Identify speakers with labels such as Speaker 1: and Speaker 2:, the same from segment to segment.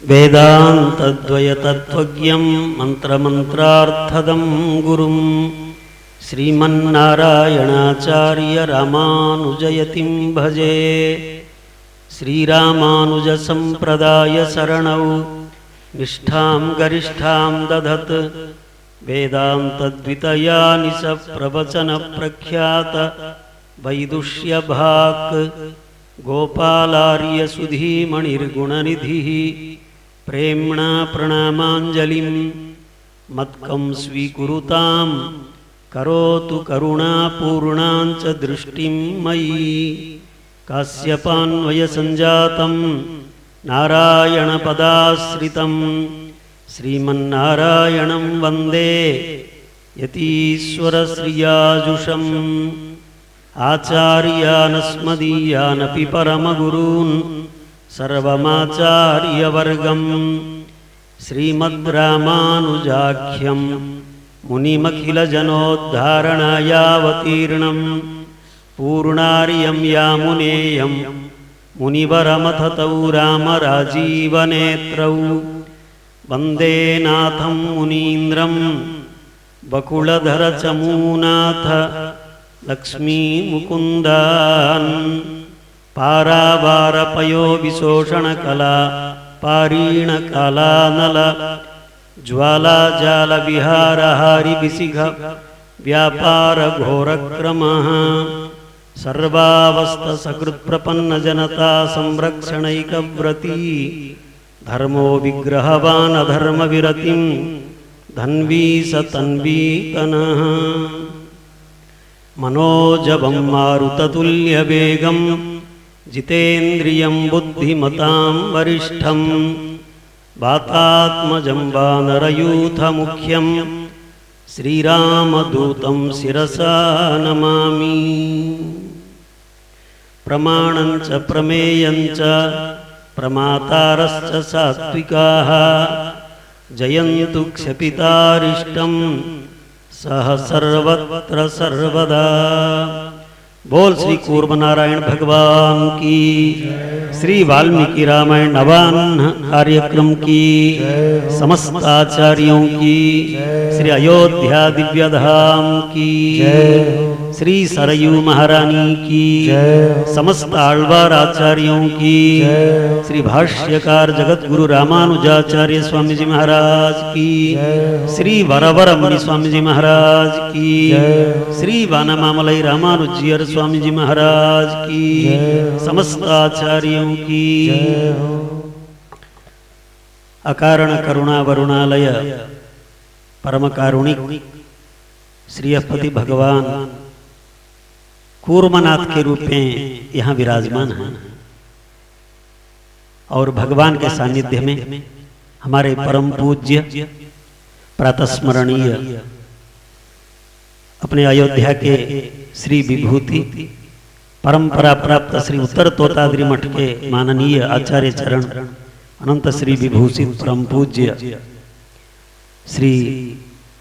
Speaker 1: वेदान्तद्वयतत्त्वज्ञं मन्त्रमन्त्रार्थदं गुरुं श्रीमन्नारायणाचार्य रामानुजयतिं भजे। श्रीरामानुजसम्प्रदाय शरणौ निष्ठां गरिष्ठां दधत् वेदान्तद्वितयानि स प्रवचनप्रख्यात वैदुष्यभाक् गोपालार्यसुधीमणिर्गुणनिधिः प्रेम्णा प्रणामाञ्जलिं मत्कं स्वीकुरुतां करोतु करुणापूर्णां च दृष्टिं मयि। काश्यपान्वयसञ्जातं नारायणपदाश्रितं श्रीमन्नारायणं वन्दे यतीश्वरश्रियाजुषम्। आचार्यानस्मदीयानपि परमगुरून् सर्वमाचार्यवर्गं श्रीमद्रामानुजाख्यं मुनिमखिलजनोद्धारणायावतीर्णं पूर्णार्यं यामुनेयं मुनिवरमथतौ रामराजीवनेत्रौ वन्दे नाथं मुनीन्द्रं बकुळधरचमूनाथ लक्ष्मी मुकुन्दान् पारावारपयो विशोषणकला पारीणकालानल ज्वालाजालविहारहारिविसिख व्यापारघोरक्रमः सर्वावस्थसकृत्प्रपन्नजनता संरक्षणैकव्रती धर्मो विग्रहवान् अधर्मविरतिं धन्वी स तन्वीतनः। मनोजवं मारुततुल्यवेगं जितेन्द्रियं बुद्धिमतां वरिष्ठं वातात्मजं वानरयूथमुख्यं श्रीरामदूतं शिरसा नमामि। प्रमाणं च प्रमेयं च प्रमातारश्च सात्विकाः जयन्तु क्षपितारिष्टं सह सर्वत्र सर्वदा। बोल श्री कूर्म नारायण भगवान की, श्री वाल्मीकि रामायण नवान्न कार्यक्रम की, समस्त आचार्यों की, श्री अयोध्या दिव्य धाम की, श्री सरयू महारानी की, समस्त आಳ್वार आचार्यों की, श्री भाष्यकार जगत गुरु रामानुजाचार्य स्वामी जी महाराज की, श्री वरवर मुनि स्वामी जी महाराज की, श्री वानमामलई रामानुजीयर स्वामी जी महाराज की, समस्त आचार्यों की। अकारण करुणा वरुणालय परम कारुणिक श्रीपति भगवान कूर्मनाथ के रूप में यहाँ विराजमान हैं और भगवान के सानिध्य में हमारे परम पूज्य प्रातस्मरणीय अपने अयोध्या के श्री विभूति परंपरा प्राप्त श्री उत्तर तोताद्रि मठ के माननीय आचार्य चरण अनंत श्री विभूषित परम पूज्य श्री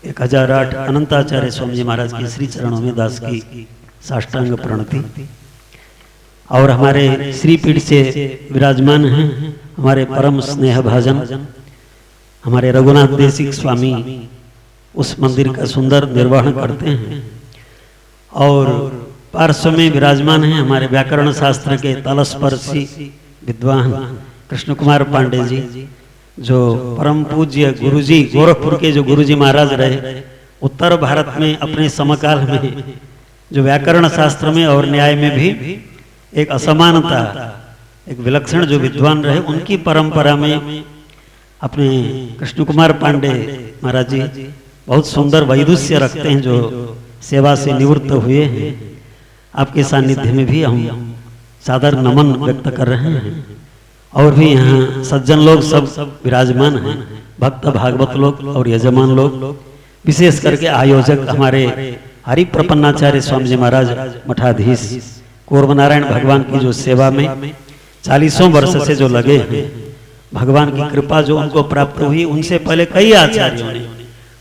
Speaker 1: 1008 अनंताचार्य स्वामी जी महाराज के श्री चरणों में दास की साष्टांग प्रणति। और हमारे श्रीपीठ से विराजमान हैं हमारे परम स्नेह भाजन हमारे रघुनाथ देशिक स्वामी, उस मंदिर का सुंदर निर्वहन करते हैं। और पार्श्व में विराजमान हैं हमारे व्याकरण शास्त्र के तलस्पर्शी विद्वान कृष्ण कुमार पांडे जी, जो परम पूज्य गुरुजी गोरखपुर के जो गुरुजी महाराज रहे, उत्तर भारत में अपने समकाल में जो व्याकरण शास्त्र में और न्याय में भी एक असमानता, एक विलक्षण जो विद्वान रहे, उनकी परंपरा में अपने कृष्ण कुमार पांडे महाराज जी बहुत सुंदर वैदुष्य रखते हैं, जो सेवा से निवृत्त हुए हैं। आपके सानिध्य में भी हम सादर नमन व्यक्त कर रहे हैं। और भी यहाँ सज्जन लोग सब विराजमान हैं, भक्त भागवत लोग और यजमान लोग, विशेष करके आयोजक हमारे हरि प्रपन्नाचार्य स्वामी जी महाराज मठाधीश कूर्म नारायण भगवान की जो सेवा में 40 वर्ष से जो लगे हैं, भगवान की कृपा जो उनको प्राप्त हुई, उनसे पहले कई आचार्यों ने,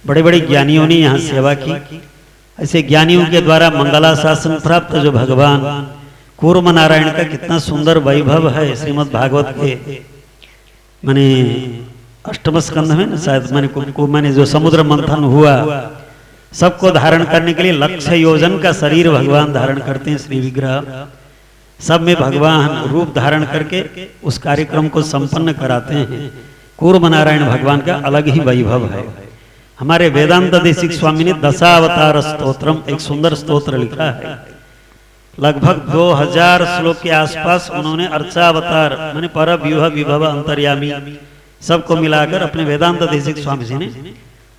Speaker 1: बड़े बड़े ज्ञानियों ने यहाँ सेवा की। ऐसे ज्ञानियों के द्वारा मंगला शासन प्राप्त जो भगवान कूर्म नारायण का कितना सुंदर वैभव है श्रीमद् भागवत के माने अष्टम स्कंध में ना शायद मैंने जो समुद्र मंथन हुआ, सबको धारण करने के लिए लक्ष्य योजन का शरीर भगवान धारण करते हैं, श्री विग्रह सब में भगवान रूप धारण करके उस कार्यक्रम को संपन्न कराते हैं। कूर्म नारायण भगवान का अलग ही वैभव है। हमारे वेदांत देशिक स्वामी ने दशावतार स्तोत्रम एक सुंदर स्तोत्र लिखा है। लगभग 2000 श्लोक के आसपास उन्होंने अर्चावतार माने पर व्यूह विभव अंतर्यामी सबको मिलाकर अपने वेदांत देशिक स्वामी जी ने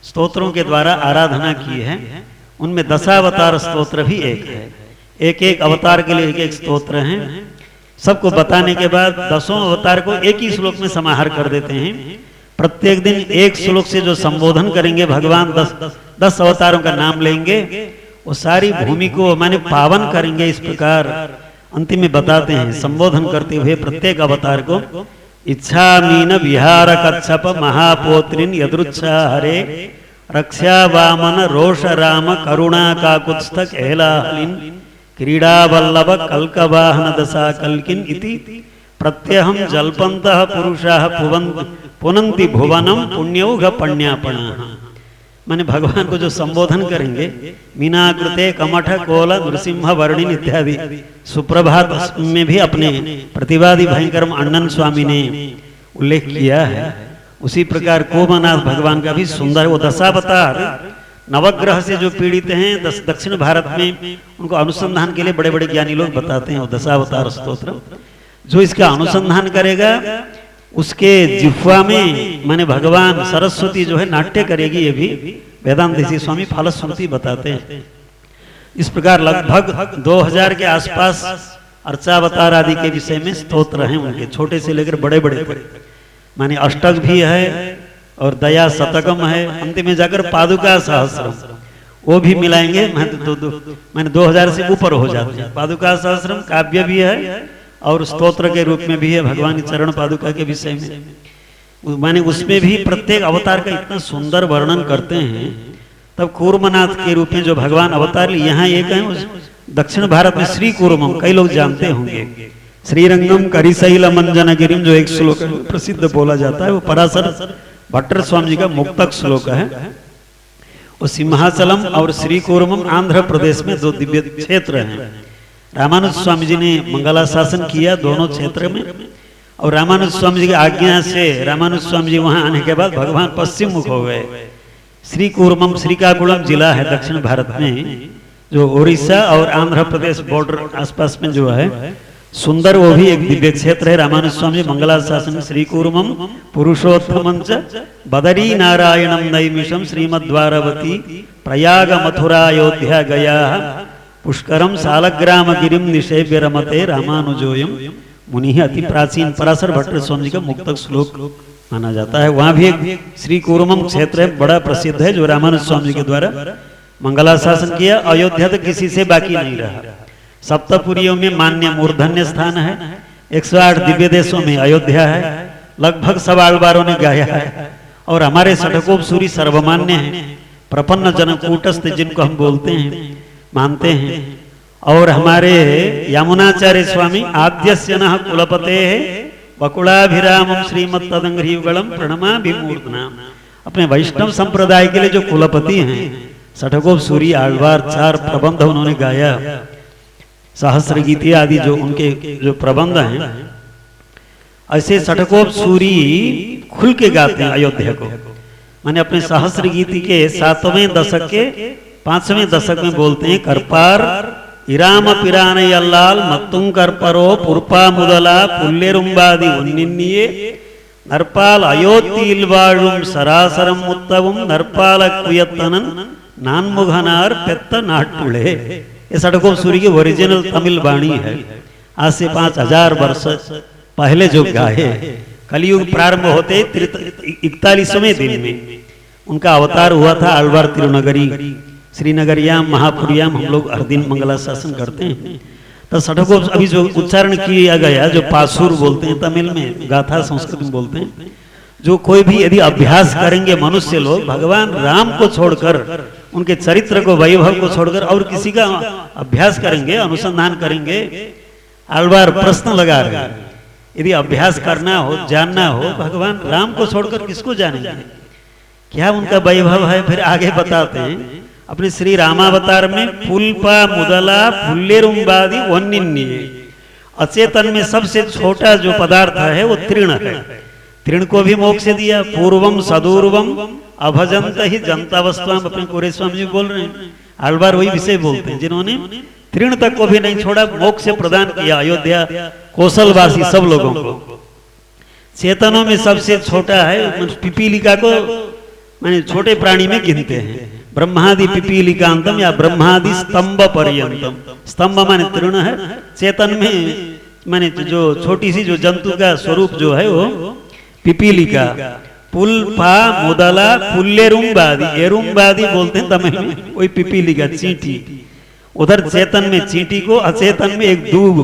Speaker 1: स्तोत्रों के द्वारा आराधना की है। उनमें दशावतार स्तोत्र भी एक है। एक एक अवतार के लिए एक एक स्तोत्र हैं। सबको बताने के बाद 10 अवतार को एक ही श्लोक में समाहार कर देते हैं। प्रत्येक दिन एक श्लोक से जो संबोधन करेंगे भगवान 10 अवतारों का नाम लेंगे, वो सारी भूमि को माने पावन करेंगे। इस प्रकार अंतिम में बताते हैं संबोधन करते हुए प्रत्येक अवतार को, इच्छा मीन विहार कच्छप महापोत्रिन यदृच्छा हरे रक्षा वामन रोष राम करुणा काकुत्स्थक एलाहलिन क्रीड़ा वल्लभ कल्कवाहन दशा कल्किन इति प्रत्यहम जल्पन्तः पुरुषाः पुनन्ति भुवनम पुण्यौघ पण्यापणाः। माने भगवान को जो संबोधन करेंगे, मीनाकृते कमठ कोल नृसिंह वर्णिन इत्यादि सुप्रभात में भी अपने प्रतिवादी भयंकर अण्णन स्वामी ने उल्लेख किया है। उसी प्रकार कोमनाथ भगवान का भी सुंदर, वो दशावतार नवग्रह से जो पीड़ित हैं दक्षिण भारत में, उनको अनुसंधान के लिए बड़े बड़े ज्ञानी लोग बताते हैं वो दशावतार स्तोत्र। जो इसका अनुसंधान करेगा उसके जिह्वा में माने भगवान सरस्वती जो है नाट्य करेगी। ये भी वेदांत देशी स्वामी फलश्रुति बताते हैं। इस प्रकार लगभग 2000 के आसपास अर्चावतार आदि के विषय में स्तोत्र हैं उनके, छोटे से लेकर बड़े बड़े माने अष्टक भी है और दया शतकम है। अंतिम में जाकर पादुका सहस्रम वो भी मिलाएंगे, मैंने 2000 से ऊपर हो जाते हैं। पादुका सहस्रम काव्य भी है और स्तोत्र के रूप में भी है भगवान की चरण पादुका के विषय में। माने उसमें भी प्रत्येक अवतार का इतना सुंदर वर्णन करते हैं। तब कूर्मनाथ के रूप में जो भगवान अवतार लिए, यहाँ एक है दक्षिण भारत में श्री कूर्मम, कई लोग जानते होंगे। श्रीरंगम करिशैल मंजन गिरिम जो एक श्लोक प्रसिद्ध बोला जाता है, वो पराशर भट्टर स्वामी जी का मुक्तक श्लोक है। वो सिंहाचलम और श्री कूर्मम आंध्र प्रदेश में दो दिव्य क्षेत्र हैं। रामानुज स्वामी जी ने मंगलाशासन किया दोनों क्षेत्र में, और रामानुज स्वामी जी की आज्ञा से रामानुज स्वामी जी वहां आने के बाद भगवान पश्चिम मुख हो गए। श्री कूर्मम श्रीकाकुलम जिला है दक्षिण भारत में, जो उड़ीसा और आंध्र प्रदेश बॉर्डर आसपास में जो है सुंदर, वो भी एक दिव्य क्षेत्र है। रामानुज स्वामी मंगलाशासन श्री कूर्मम पुरुषोत्तमं च बदरी नारायणम नैमिषम श्रीमद्वारावती प्रयाग मथुरा अयोध्या गया पुष्करम सालग्राम गिरिम निषेव्य रमते रामानुजोयम मुनि। अति प्राचीन पराशर भट्ट स्वामी जी का मुक्तक श्लोक माना जाता है। वहां भी एक श्री कूर्मम क्षेत्र है, बड़ा प्रसिद्ध है, जो रामानुज स्वामी जी के द्वारा मंगलाशासन किया। अयोध्या तो किसी से बाकी नहीं रहा। सप्तपुरियों में मान्य मूर्धन्य स्थान है। 108 दिव्य देशों में अयोध्या है। लगभग सब आलवारों ने गाया है। और हमारे षटकोप सूरी सर्वमान्य है, प्रपन्न जनकूटस्थ जिनको हम बोलते हैं, मानते हैं। और हमारे यमुनाचार्य स्वामी आद्यस्य नः कुलपते वकुलाभिरामम श्रीमत्तदंघ्रियुगलम प्रणमाभिमूर्धना। अपने वैष्णव संप्रदाय के लिए जो कुलपति हैं, षटकोप सूरी आलवार 4 प्रबंध उन्होंने गाया। सहस्र गीति आदि जो उनके जो प्रबंध हैं, ऐसे षटकोप सूरी खुल के गाते हैं अयोध्या को। माने अपने सहस्र गीति के 7वें दशक के 5वें दशक में बोलते हैं, करपार इराम पिरान यल्लाल मत्तुं करपरो पुरपा मुदला पुल्लेरुंबादि उन्निन्निये नरपाल अयोध्यल वाळुम सरासरम उत्तवम नरपाल कुयत्तनन नानमुघनार पेत्त नाटुले। ये षटकोप सूरी की ओरिजिनल तमिल वाणी है। आज से 5000 वर्ष पहले जो गाए, कलयुग प्रारंभ होते 41वें दिन में उनका अवतार हुआ था। आलवार तिरुनगरी श्रीनगरियाम महापुरियाम हम लोग हर दिन मंगलाशासन करते हैं। तो षटकोप अभी जो उच्चारण किया गया, जो पासुर बोलते हैं तमिल में, गाथा संस्कृत में बोलते हैं, जो कोई भी यदि अभ्यास करेंगे मनुष्य लोग, भगवान राम को छोड़कर, उनके चरित्र को, वैभव को छोड़कर और किसी का अभ्यास करेंगे, अनुसंधान करेंगे, आलवार प्रश्न लगा रहे हैं, यदि अभ्यास करना हो, जानना हो, भगवान राम को छोड़कर किसको जानेंगे? क्या उनका वैभव है? फिर आगे बताते हैं अपने श्री रामावतार में पुल्पा मुदला फुल्लेरुम्बादि वन्निन्ये, अचेतन में सबसे छोटा जो पदार्थ है वो तृण है। तृण को भी मोक्ष दिया। पूर्वम सदूर्वम अभजंत ही जनतावस्थाम, अपने कोरे स्वामी जी बोल रहे हैं, आलवार वही विषय बोलते हैं, जिन्होंने तृण तक को भी नहीं छोड़ा, मोक्ष प्रदान किया अयोध्या कौशलवासी सब लोगों को। चेतनों में सबसे छोटा है, पिपीलिका को माने छोटे प्राणी में गिनते हैं। ब्रह्मादि पिपीलिकांतम या ब्रह्मादि स्तंभ पर्यंतम, स्तंभ माने तृण है, चेतन में माने जो छोटी सी जो जंतु का स्वरूप जो है वो पिपीलिका। पुल्पा मुदला पुल्लेरुम्बादि, एरुम्बादि बोलते हैं तमिल में, वही पिपीलिका चींटी। उधर चेतन में चींटी को, अचेतन में एक दूब,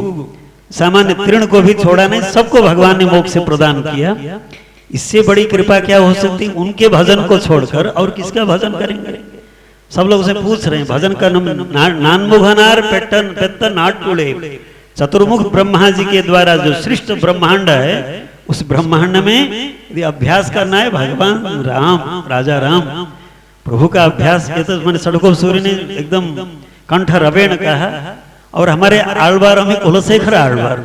Speaker 1: सामान्य तृण को भी छोड़ा नहीं, सबको भगवान ने मोक्ष प्रदान किया। इससे बड़ी कृपा क्या हो सकती? उनके भजन को छोड़कर और किसका भजन करेंगे? सब लोग से पूछ रहे हैं भजन का नानमुघनार पेट्टन पेत्तन नाटुले, चतुर्मुख ब्रह्मा जी के द्वारा जो सृष्ट ब्रह्मांड है, उस ब्रह्मांड में यदि अभ्यास करना है, भगवान राम, राजा राम प्रभु का अभ्यास किया तो मैंने सड़कों सूर्य ने एकदम कंठ रवेण कहा। और हमारे आलवारों में कुलशेखर आलवार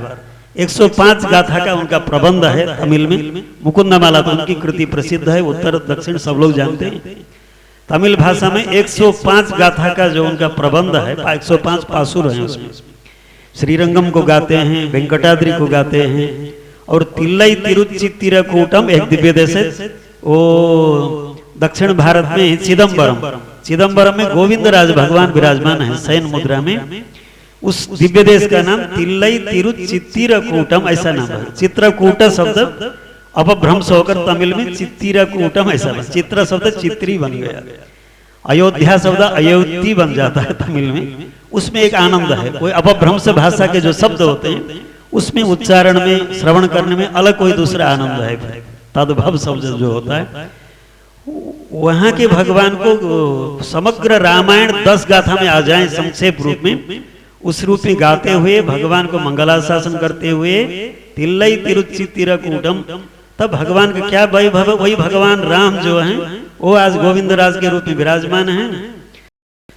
Speaker 1: 105 गाथा का उनका प्रबंध है तमिल में। मुकुंदमाला तो उनकी कृति प्रसिद्ध है, उत्तर दक्षिण सब लोग जानते हैं। तमिल भाषा में 105 गाथा का जो उनका प्रबंध है, 105 पासुर हैं उसमें। श्रीरंगम को गाते हैं, वेंकटाद्रि को गाते हैं, और तिल्लई तिरुचित्तिरकूटम एक दिव्य देश है, वो दक्षिण भारत में चिदम्बरम, चिदम्बरम में गोविंदराज भगवान विराजमान है शयन मुद्रा में। उस दिव्य देश का नाम तिल्लई तिरुचित्तिरकूटम ऐसा नाम है। चित्रकूट शब्द अपभ्रंश होकर तमिल में चित्तिरकूटम ऐसा, चित्र शब्द चित्री बन गया। अयोध्या शब्द अयोध्या बन जाता है तमिल में। उसमें एक आनंद है, कोई अपभ्रंश भाषा के जो शब्द होते हैं उसमें उच्चारण में, श्रवण करने में अलग कोई दूसरा आनंद है। तद्भव शब्द जो होता है, वहां के भगवान को समग्र रामायण 10 गाथा में आ जाए संक्षेप रूप में, उस रूप में गाते हुए भगवान को मंगलाशासन करते हुए तिल्लई तिरुचित्तिरकूटम, तब भगवान का क्या वैभव, वही भगवान राम जो हैं वो आज गोविंदराज के रूप में विराजमान हैं।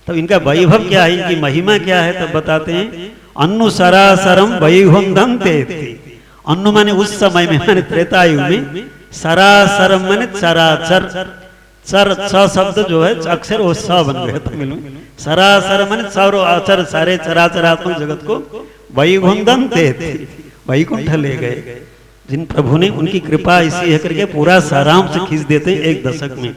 Speaker 1: तब इनका वैभव क्या है, इनकी महिमा क्या है, तब बताते हैं। अन्नु सरासरम वैभवम तेति, अन्नु माने उस समय में, माने त्रेतायु में, सरासरम माने चराचर, चर छ शब्द जो है अक्षर वो स बन गया तमिल में। सरासर माने चारों आचर, सारे चराचरात्मक जगत को वैभवम तेति, वैकुंठ ले गए। जिन प्रभु ने, उनकी कृपा इसी है करके पूरा सारांश से खींच देते हैं एक दशक में।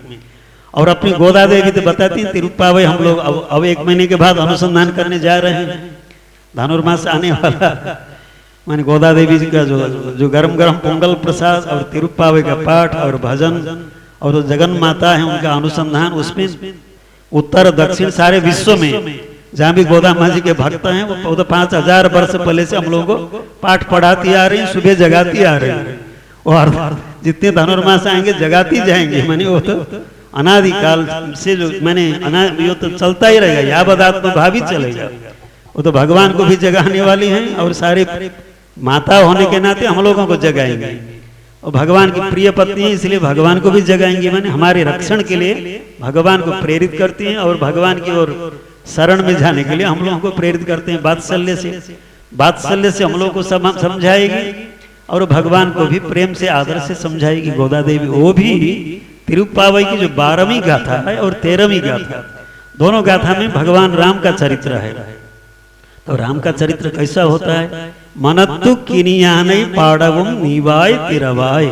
Speaker 1: और अपनी गोदा देवी तो बताती हैं तिरुप्पावई हम लोग अब 1 महीने के बाद अनुसंधान करने जा रहे हैं, धनुर्मास आने वाला। माने गोदा देवी जी का जो गरम गरम पोंगल प्रसाद और तिरुप्पावई का पाठ और भजन और जगन माता है उनका अनुसंधान, उसमें उत्तर दक्षिण सारे विश्व में जहाँ भी गोदा माँ जी के भक्त हैं वो तो 5000 वर्ष पहले से हम लोगों को पाठ पढ़ाती आ रही, सुबह जगाती आ रही है। और जितने धनुर्मास आएंगे जगाती जाएंगे, माने वो तो अनादिकाल से जो मैंने ये तो चलता ही रहेगा, यावदात्म भावी चलेगा। वो तो भगवान को भी जगाने वाली हैं और सारे माता होने के नाते हम लोगों को जगाएंगे। और भगवान की प्रिय पत्नी है इसलिए भगवान को भी जगाएंगे, माने हमारे रक्षण के लिए भगवान को प्रेरित करती हैं और भगवान की ओर शरण में जाने के लिए हम लोगों को प्रेरित करते हैं। वात्सल्य से हम लोगों को समझाएगी और भगवान को भी प्रेम से आदर से समझाएगी गोदा देवी। वो भी तिरुप्पावई की जो 12वीं गाथा है और 13वीं गाथा, दोनों गाथा में भगवान राम का चरित्र है। तो राम का चरित्र कैसा होता है? मनत्तु किनियानै पाड़वम नीवाय तिरवाय,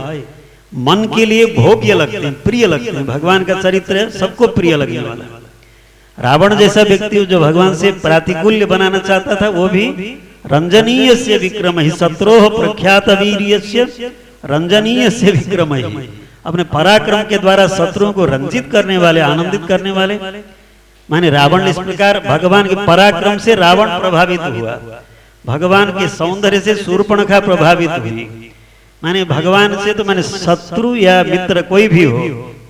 Speaker 1: मन के लिए भोग्य लगते हैं, प्रिय लगते हैं। भगवान का चरित्र है, सबको प्रिय लगने वाला। रावण जैसा व्यक्ति जो भगवान से प्रातिकूल्य बनाना चाहता था, वो भी रंजनीय से विक्रम ही, शत्रोह प्रख्यात वीर्यस्य रंजनीय से विक्रम ही, अपने पराक्रम के द्वारा शत्रुओं को रंजित करने वाले, आनंदित करने वाले। माने रावण इस प्रकार भगवान के पराक्रम से रावण प्रभावित हुआ, भगवान के सौंदर्य से शूर्पणखा प्रभावित हुई। माने भगवान से तो माने शत्रु या मित्र कोई भी हो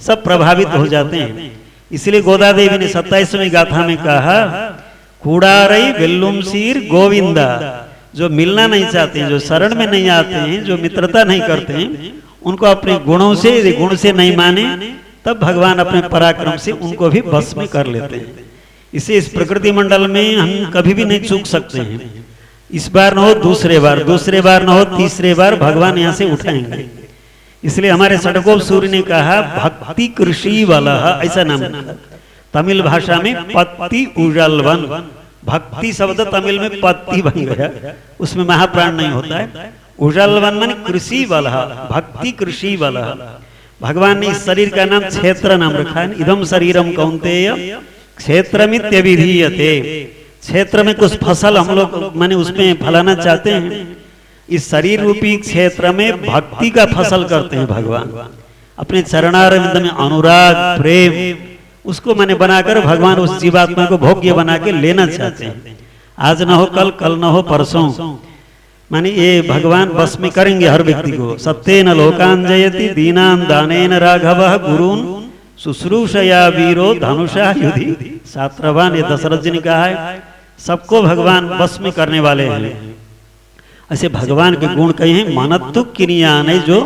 Speaker 1: सब प्रभावित हो जाते हैं। इसलिए गोदा देवी ने 27वीं गाथा में कहा, कूड़ारई वेल्लुम सीर गोविंदा जो मिलना नहीं चाहते हैं, जो शरण में नहीं आते हैं, जो मित्रता नहीं करते हैं, उनको अपने गुणों से, यदि गुण से नहीं माने, तब भगवान अपने पराक्रम से उनको भी बस में कर लेते हैं। इसे इस प्रकृति मंडल में हम कभी भी नहीं चूक सकते हैं। इस बार न हो दूसरे बार न हो तीसरे बार भगवान यहाँ से उठाएंगे। इसलिए हमारे षडगोप सूर्य ने कहा भक्ति कृषि वाला, ऐसा नाम रखा। तमिल भाषा में पत्ती उजलवन, भक्ति शब्द तमिल में पत्ती बन गया, उसमें महाप्राण नहीं होता है। उजलवन मन कृषि वाला, भक्ति कृषि वाला। भगवान ने इस शरीर का नाम क्षेत्र नाम रखा है। इदम शरीरम कौन्तेय क्षेत्रमित्यभिधीयते। क्षेत्र में कुछ फसल हम लोग माने उसमें फलाना चाहते हैं, इस शरीर रूपी क्षेत्र में भक्ति का फसल करते हैं भगवान। अपने चरणारविंद में अनुराग प्रेम उसको मैंने बनाकर भगवान उस जीवात्मा को भोग्य बना के लेना चाहते हैं। आज न हो कल, कल न हो परसों, माने ये भगवान बस में करेंगे हर व्यक्ति को। सत्येन लोकान जयति दीनान दानेन राघवः गुरून् शुश्रूषया वीरो धनुषा युधि सात्रवान। ये दशरथ जी ने कहा है, सबको भगवान बस में करने वाले हैं। ऐसे भगवान के गुण कहे हैं मनत्तु किनियान, जो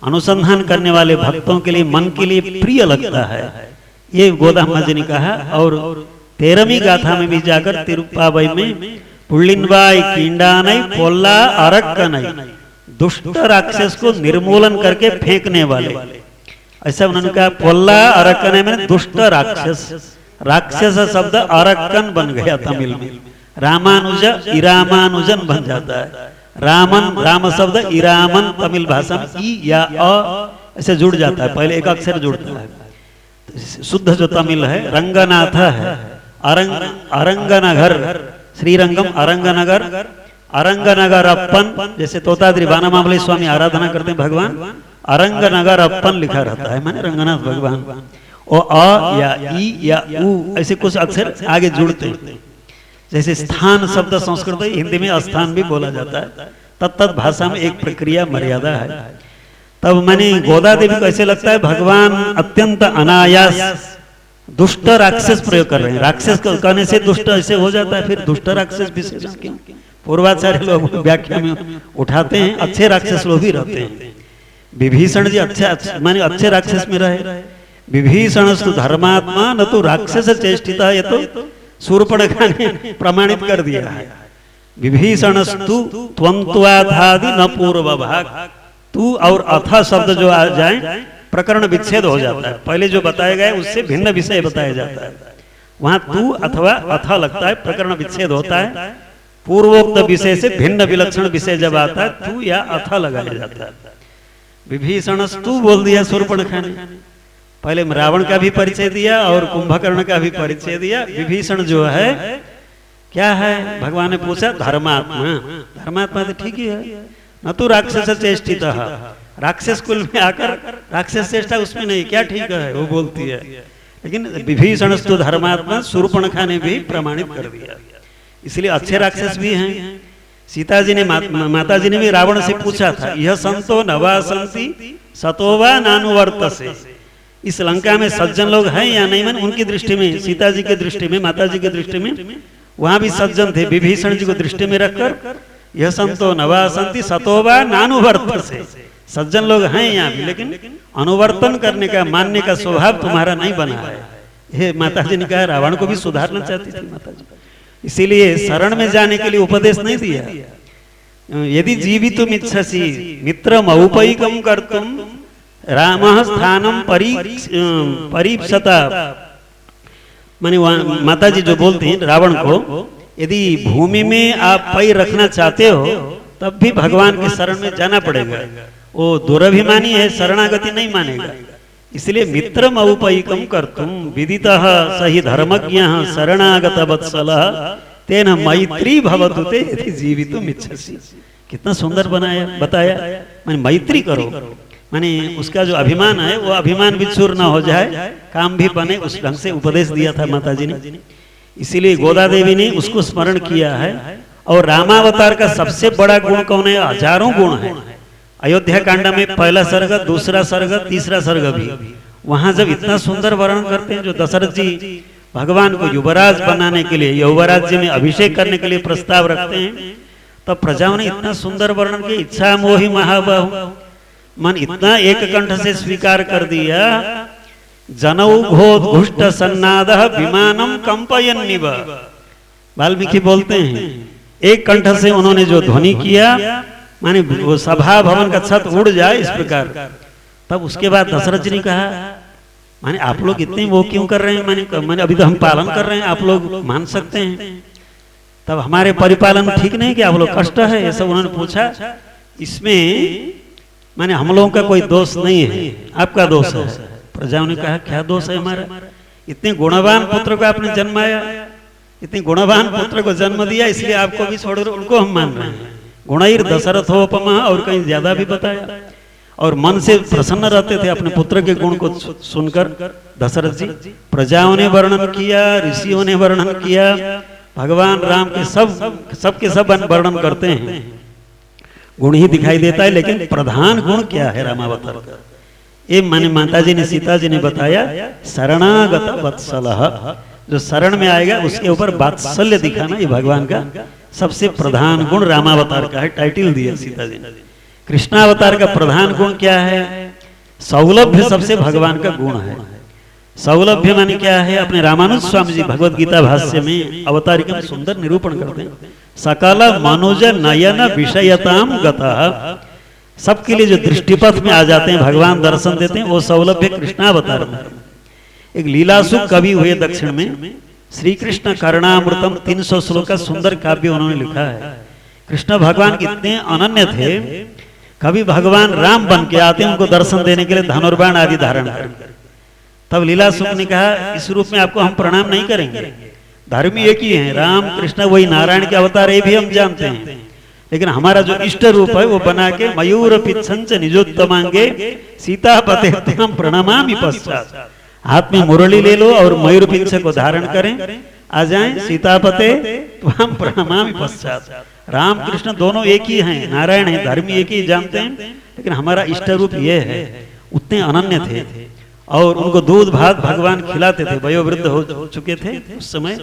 Speaker 1: अनुसंधान करने वाले भक्तों के लिए मन के लिए प्रिय लगता है। ये गोदामा जी ने कहा। और 13वीं गाथा में भी जाकर तिरुप्पावई में पुल्लिनवाई कींडानई पोल्ला अरक्कनई, दुष्ट राक्षस को निर्मूलन करके फेंकने वाले, ऐसा उन्होंने कहा। पोल्ला अरक्कनई में दुष्ट राक्षस, राक्षस शब्द अरक्कन बन गया तमिल में। रामानुज इरामानुजन बन जाता है। रामन, राम शब्द इरामन तमिल भाषा में ई या अ ऐसे जुड़ जाता है, पहले एक अक्षर जुड़ता है। शुद्ध जो तमिल है रंगनाथ है, अरंगनगर, श्रीरंगम अरंगनगर, अरंगनगर अपन, जैसे तोताद्री बानामावली स्वामी आराधना करते हैं भगवान, अरंगनगर अपन लिखा रहता है, माने रंगनाथ भगवान। और अ या ई या उ ऐसे कुछ अक्षर आगे जुड़ते हैं। जैसे स्थान शब्द संस्कृत हिंदी में स्थान भी बोला जाता है, तत्त भाषा में एक प्रक्रिया मर्यादा है। तब मैंने गोदा देवी को ऐसे लगता है भगवान अत्यंत अनायास दुष्ट राक्षस प्रयोग कर रहे हैं। राक्षस कहने से दुष्ट ऐसे हो जाता है, फिर दुष्ट राक्षस विशेषण क्यों? पूर्वाचार्य लोग व्याख्या में उठाते हैं, अच्छे राक्षस लोग भी रहते हैं। विभीषण जी अच्छे माने अच्छे राक्षस में रहे। विभीषणस्तु धर्मात्मा न तो राक्षस चेष्टिता, ये तो शूर्पणखा ने प्रमाणित कर दिया है। विभीषणस्तु त्वंत्वाधादि न पूर्व भाग, तू और अथा शब्द जो आ जाए प्रकरण विच्छेद हो जाता है। पहले जो बताया गया उससे भिन्न विषय बताया जाता है, वहां तू अथवा अथा लगता है, प्रकरण विच्छेद होता है। पूर्वोक्त विषय से भिन्न विलक्षण विषय जब आता है तू या अथा लगाया जाता है। विभीषणस्तु बोल दिया शूर्पणखा ने, पहले रावण का भी परिचय दिया और कुंभकर्ण का भी परिचय दिया। विभीषण जो है क्या है, भगवान ने पूछा धर्मात्मा। धर्मात्मा तो ठीक ही है, न तो राक्षस चेष्टित, राक्षस कुल में आकर राक्षस चेष्टा उसमें नहीं, क्या ठीक है वो बोलती है। लेकिन विभीषणस्तु धर्मात्मा शूर्पणखा ने भी प्रमाणित कर दिया। इसलिए अच्छे राक्षस भी हैं। सीता जी ने माता जी ने भी रावण से पूछा था, यह संतो नवासंति सतोवा नानुवर्तसे, इस लंका में सज्जन लोग हैं या नहीं। मैंने उनकी दृष्टि में, सीता जी की दृष्टि में, माता जी की दृष्टि में वहां भी सज्जन थे। विभीषण जी को दृष्टि में रखकर यह संतो नवासंति सतोवा नानुवर्तसे, सज्जन लोग हैं यहाँ भी, लेकिन अनुवर्तन करने का, मानने का स्वभाव तुम्हारा नहीं बना है। ये माता जी ने कहा, रावण को भी सुधारना चाहती थी माता जी, इसीलिए शरण में जाने के लिए उपदेश नहीं दिया। यदि जीवितुम इच्छसि मित्रम औपैकम कर्तुम रामः स्थानम परीक्षता, माने माता जी जो बोलती हैं रावण को, यदि भूमि में आप पैर रखना चाहते हो तब भी भगवान के शरण में जाना पड़ेगा। वो दुरभिमानी है, शरणागति नहीं मानेगा। इसलिए मित्रम औपैकम कर्तुम विदितः सहि धर्मज्ञः शरणागत वत्सलः तेन मैत्री भवतु ते यदि जीवितुम इच्छसि। कितना सुंदर बनाया, बताया। माने मैत्री करो, माने उसका जो अभिमान है वो अभिमान भी चूर न हो जाए, काम भी बने, उस ढंग से उपदेश दिया था माता जी ने। इसीलिए गोदा देवी ने उसको स्मरण किया है। और रामावतार का सबसे बड़ा गुण कौन है? हजारों गुण है। अयोध्या कांड में पहला सर्ग, दूसरा सर्ग, तीसरा सर्ग भी, वहां जब इतना सुंदर वर्णन करते हैं, जो दशरथ जी भगवान को युवराज बनाने के लिए, युवराज्य में अभिषेक करने के लिए प्रस्ताव रखते हैं, तब प्रजाओं ने इतना सुंदर वर्णन किया, इच्छा मोहि महाबाहु, मन इतना एक कंठ से स्वीकार कर दिया, जनौ घोष्ट सन्नाद विमानम कंपयन्निव। वाल्मीकि बोलते हैं एक कंठ से उन्होंने जो ध्वनि किया, माने वो सभा भवन का छत उड़ जाए इस प्रकार। तब उसके बाद दशरथ जी ने कहा, माने आप लोग इतने वो क्यों कर रहे हैं, माने अभी तो हम पालन कर रहे हैं, आप लोग मान सकते हैं, तब हमारे परिपालन ठीक नहीं कि आप लोग कष्ट है, ये सब उन्होंने पूछा। इसमें माने हम लोगों का कोई दोष नहीं है, आपका दोष है। प्रजाओं ने कहा क्या दोष है हमारा, इतने गुणवान पुत्र को आपने जन्माया, इतने गुणवान पुत्र को जन्म दिया, इसलिए आपको भी छोड़ रहे, उनको हम मान रहे हैं। गुणैर दशरथोपमा, और कहीं ज्यादा भी बताया, और मन से प्रसन्न रहते थे अपने पुत्र के गुण को सुनकर दशरथ जी। प्रजाओं ने वर्णन किया, ऋषियों ने वर्णन किया, भगवान राम के सबके सब वर्णन करते हैं, गुण ही दिखाई देता है, लेकिन प्रधान गुण क्या है रामावतार का, ये माने माता जी ने सीता जी ने बताया, शरणागत वत्सलः, जो शरण में आएगा उसके ऊपर वात्सल्य दिखाना, ये भगवान का सबसे प्रधान गुण रामावतार का है, टाइटल दिया सीता जी ने। कृष्णावतार का प्रधान गुण क्या है, सौलभ्य सबसे भगवान का गुण है। सौलभ्य माने क्या है, अपने रामानुज स्वामी जी भगवत गीता भाष्य में अवतारिका में सुंदर निरूपण करते हैं, सकल मनुज नयन विषयताम गतः, सबके लिए जो दृष्टिपथ में आ जाते हैं, भगवान दर्शन देते हैं, वो सौलभ्य कृष्णावतार में। एक लीलासुख कवि हुए दक्षिण में, श्री कृष्ण करणामृतम 300 श्लोक का सुंदर काव्य उन्होंने लिखा है। कृष्ण भगवान कितने अनन्य थे, कभी भगवान राम बन के आते हैं उनको दर्शन देने के लिए धनुर्बाण आदि धारण कर। तब लीलासुख ने कहा इस रूप में आपको हम प्रणाम नहीं करेंगे, धर्म एक ही है, राम कृष्ण वही नारायण के अवतार, ये भी हम जानते हैं, लेकिन हमारा जो इष्ट रूप है वो बना के मयूर पिच्छंच निजोत्तमांगे सीतापते त्वां प्रणमामि पश्चात्, हाथ में मुरली ले लो और मयूर पिच्छ को धारण करें, आ जाएं, सीतापते त्वां प्रणमामि पश्चात्। राम कृष्ण दोनों एक ही हैं, नारायण है, धर्मी एक ही जानते हैं, लेकिन हमारा इष्ट रूप ये है। उतने अनन्य थे, और उनको दूध भात भगवान खिलाते थे, वयोवृद्ध हो चुके थे उस समय।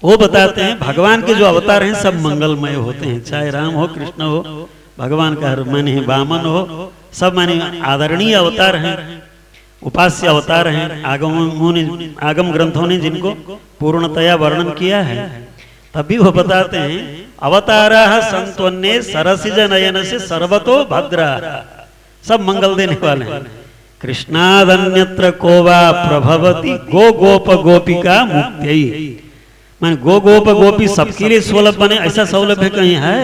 Speaker 1: वो बताते हैं भगवान के जो अवतार हैं सब मंगलमय होते हैं, चाहे राम हो कृष्ण हो, भगवान का माने वामन हो, सब माने आदरणीय अवतार हैं, उपास्य अवतार हैं। आगम ग्रंथों ने जिनको पूर्णतया वर्णन किया है, तभी वो बताते हैं अवतारा संत्वन्ने सरसिज नयन से सर्वतो भद्रा, सब मंगल देने वाले हैं। कृष्णादन्यत्र कोवा प्रभवति गो गोप गोपिका मुक्त्यै, माने गो गोप गोपी सबके लिए सौलभ बने, ऐसा सौलभ कहीं है?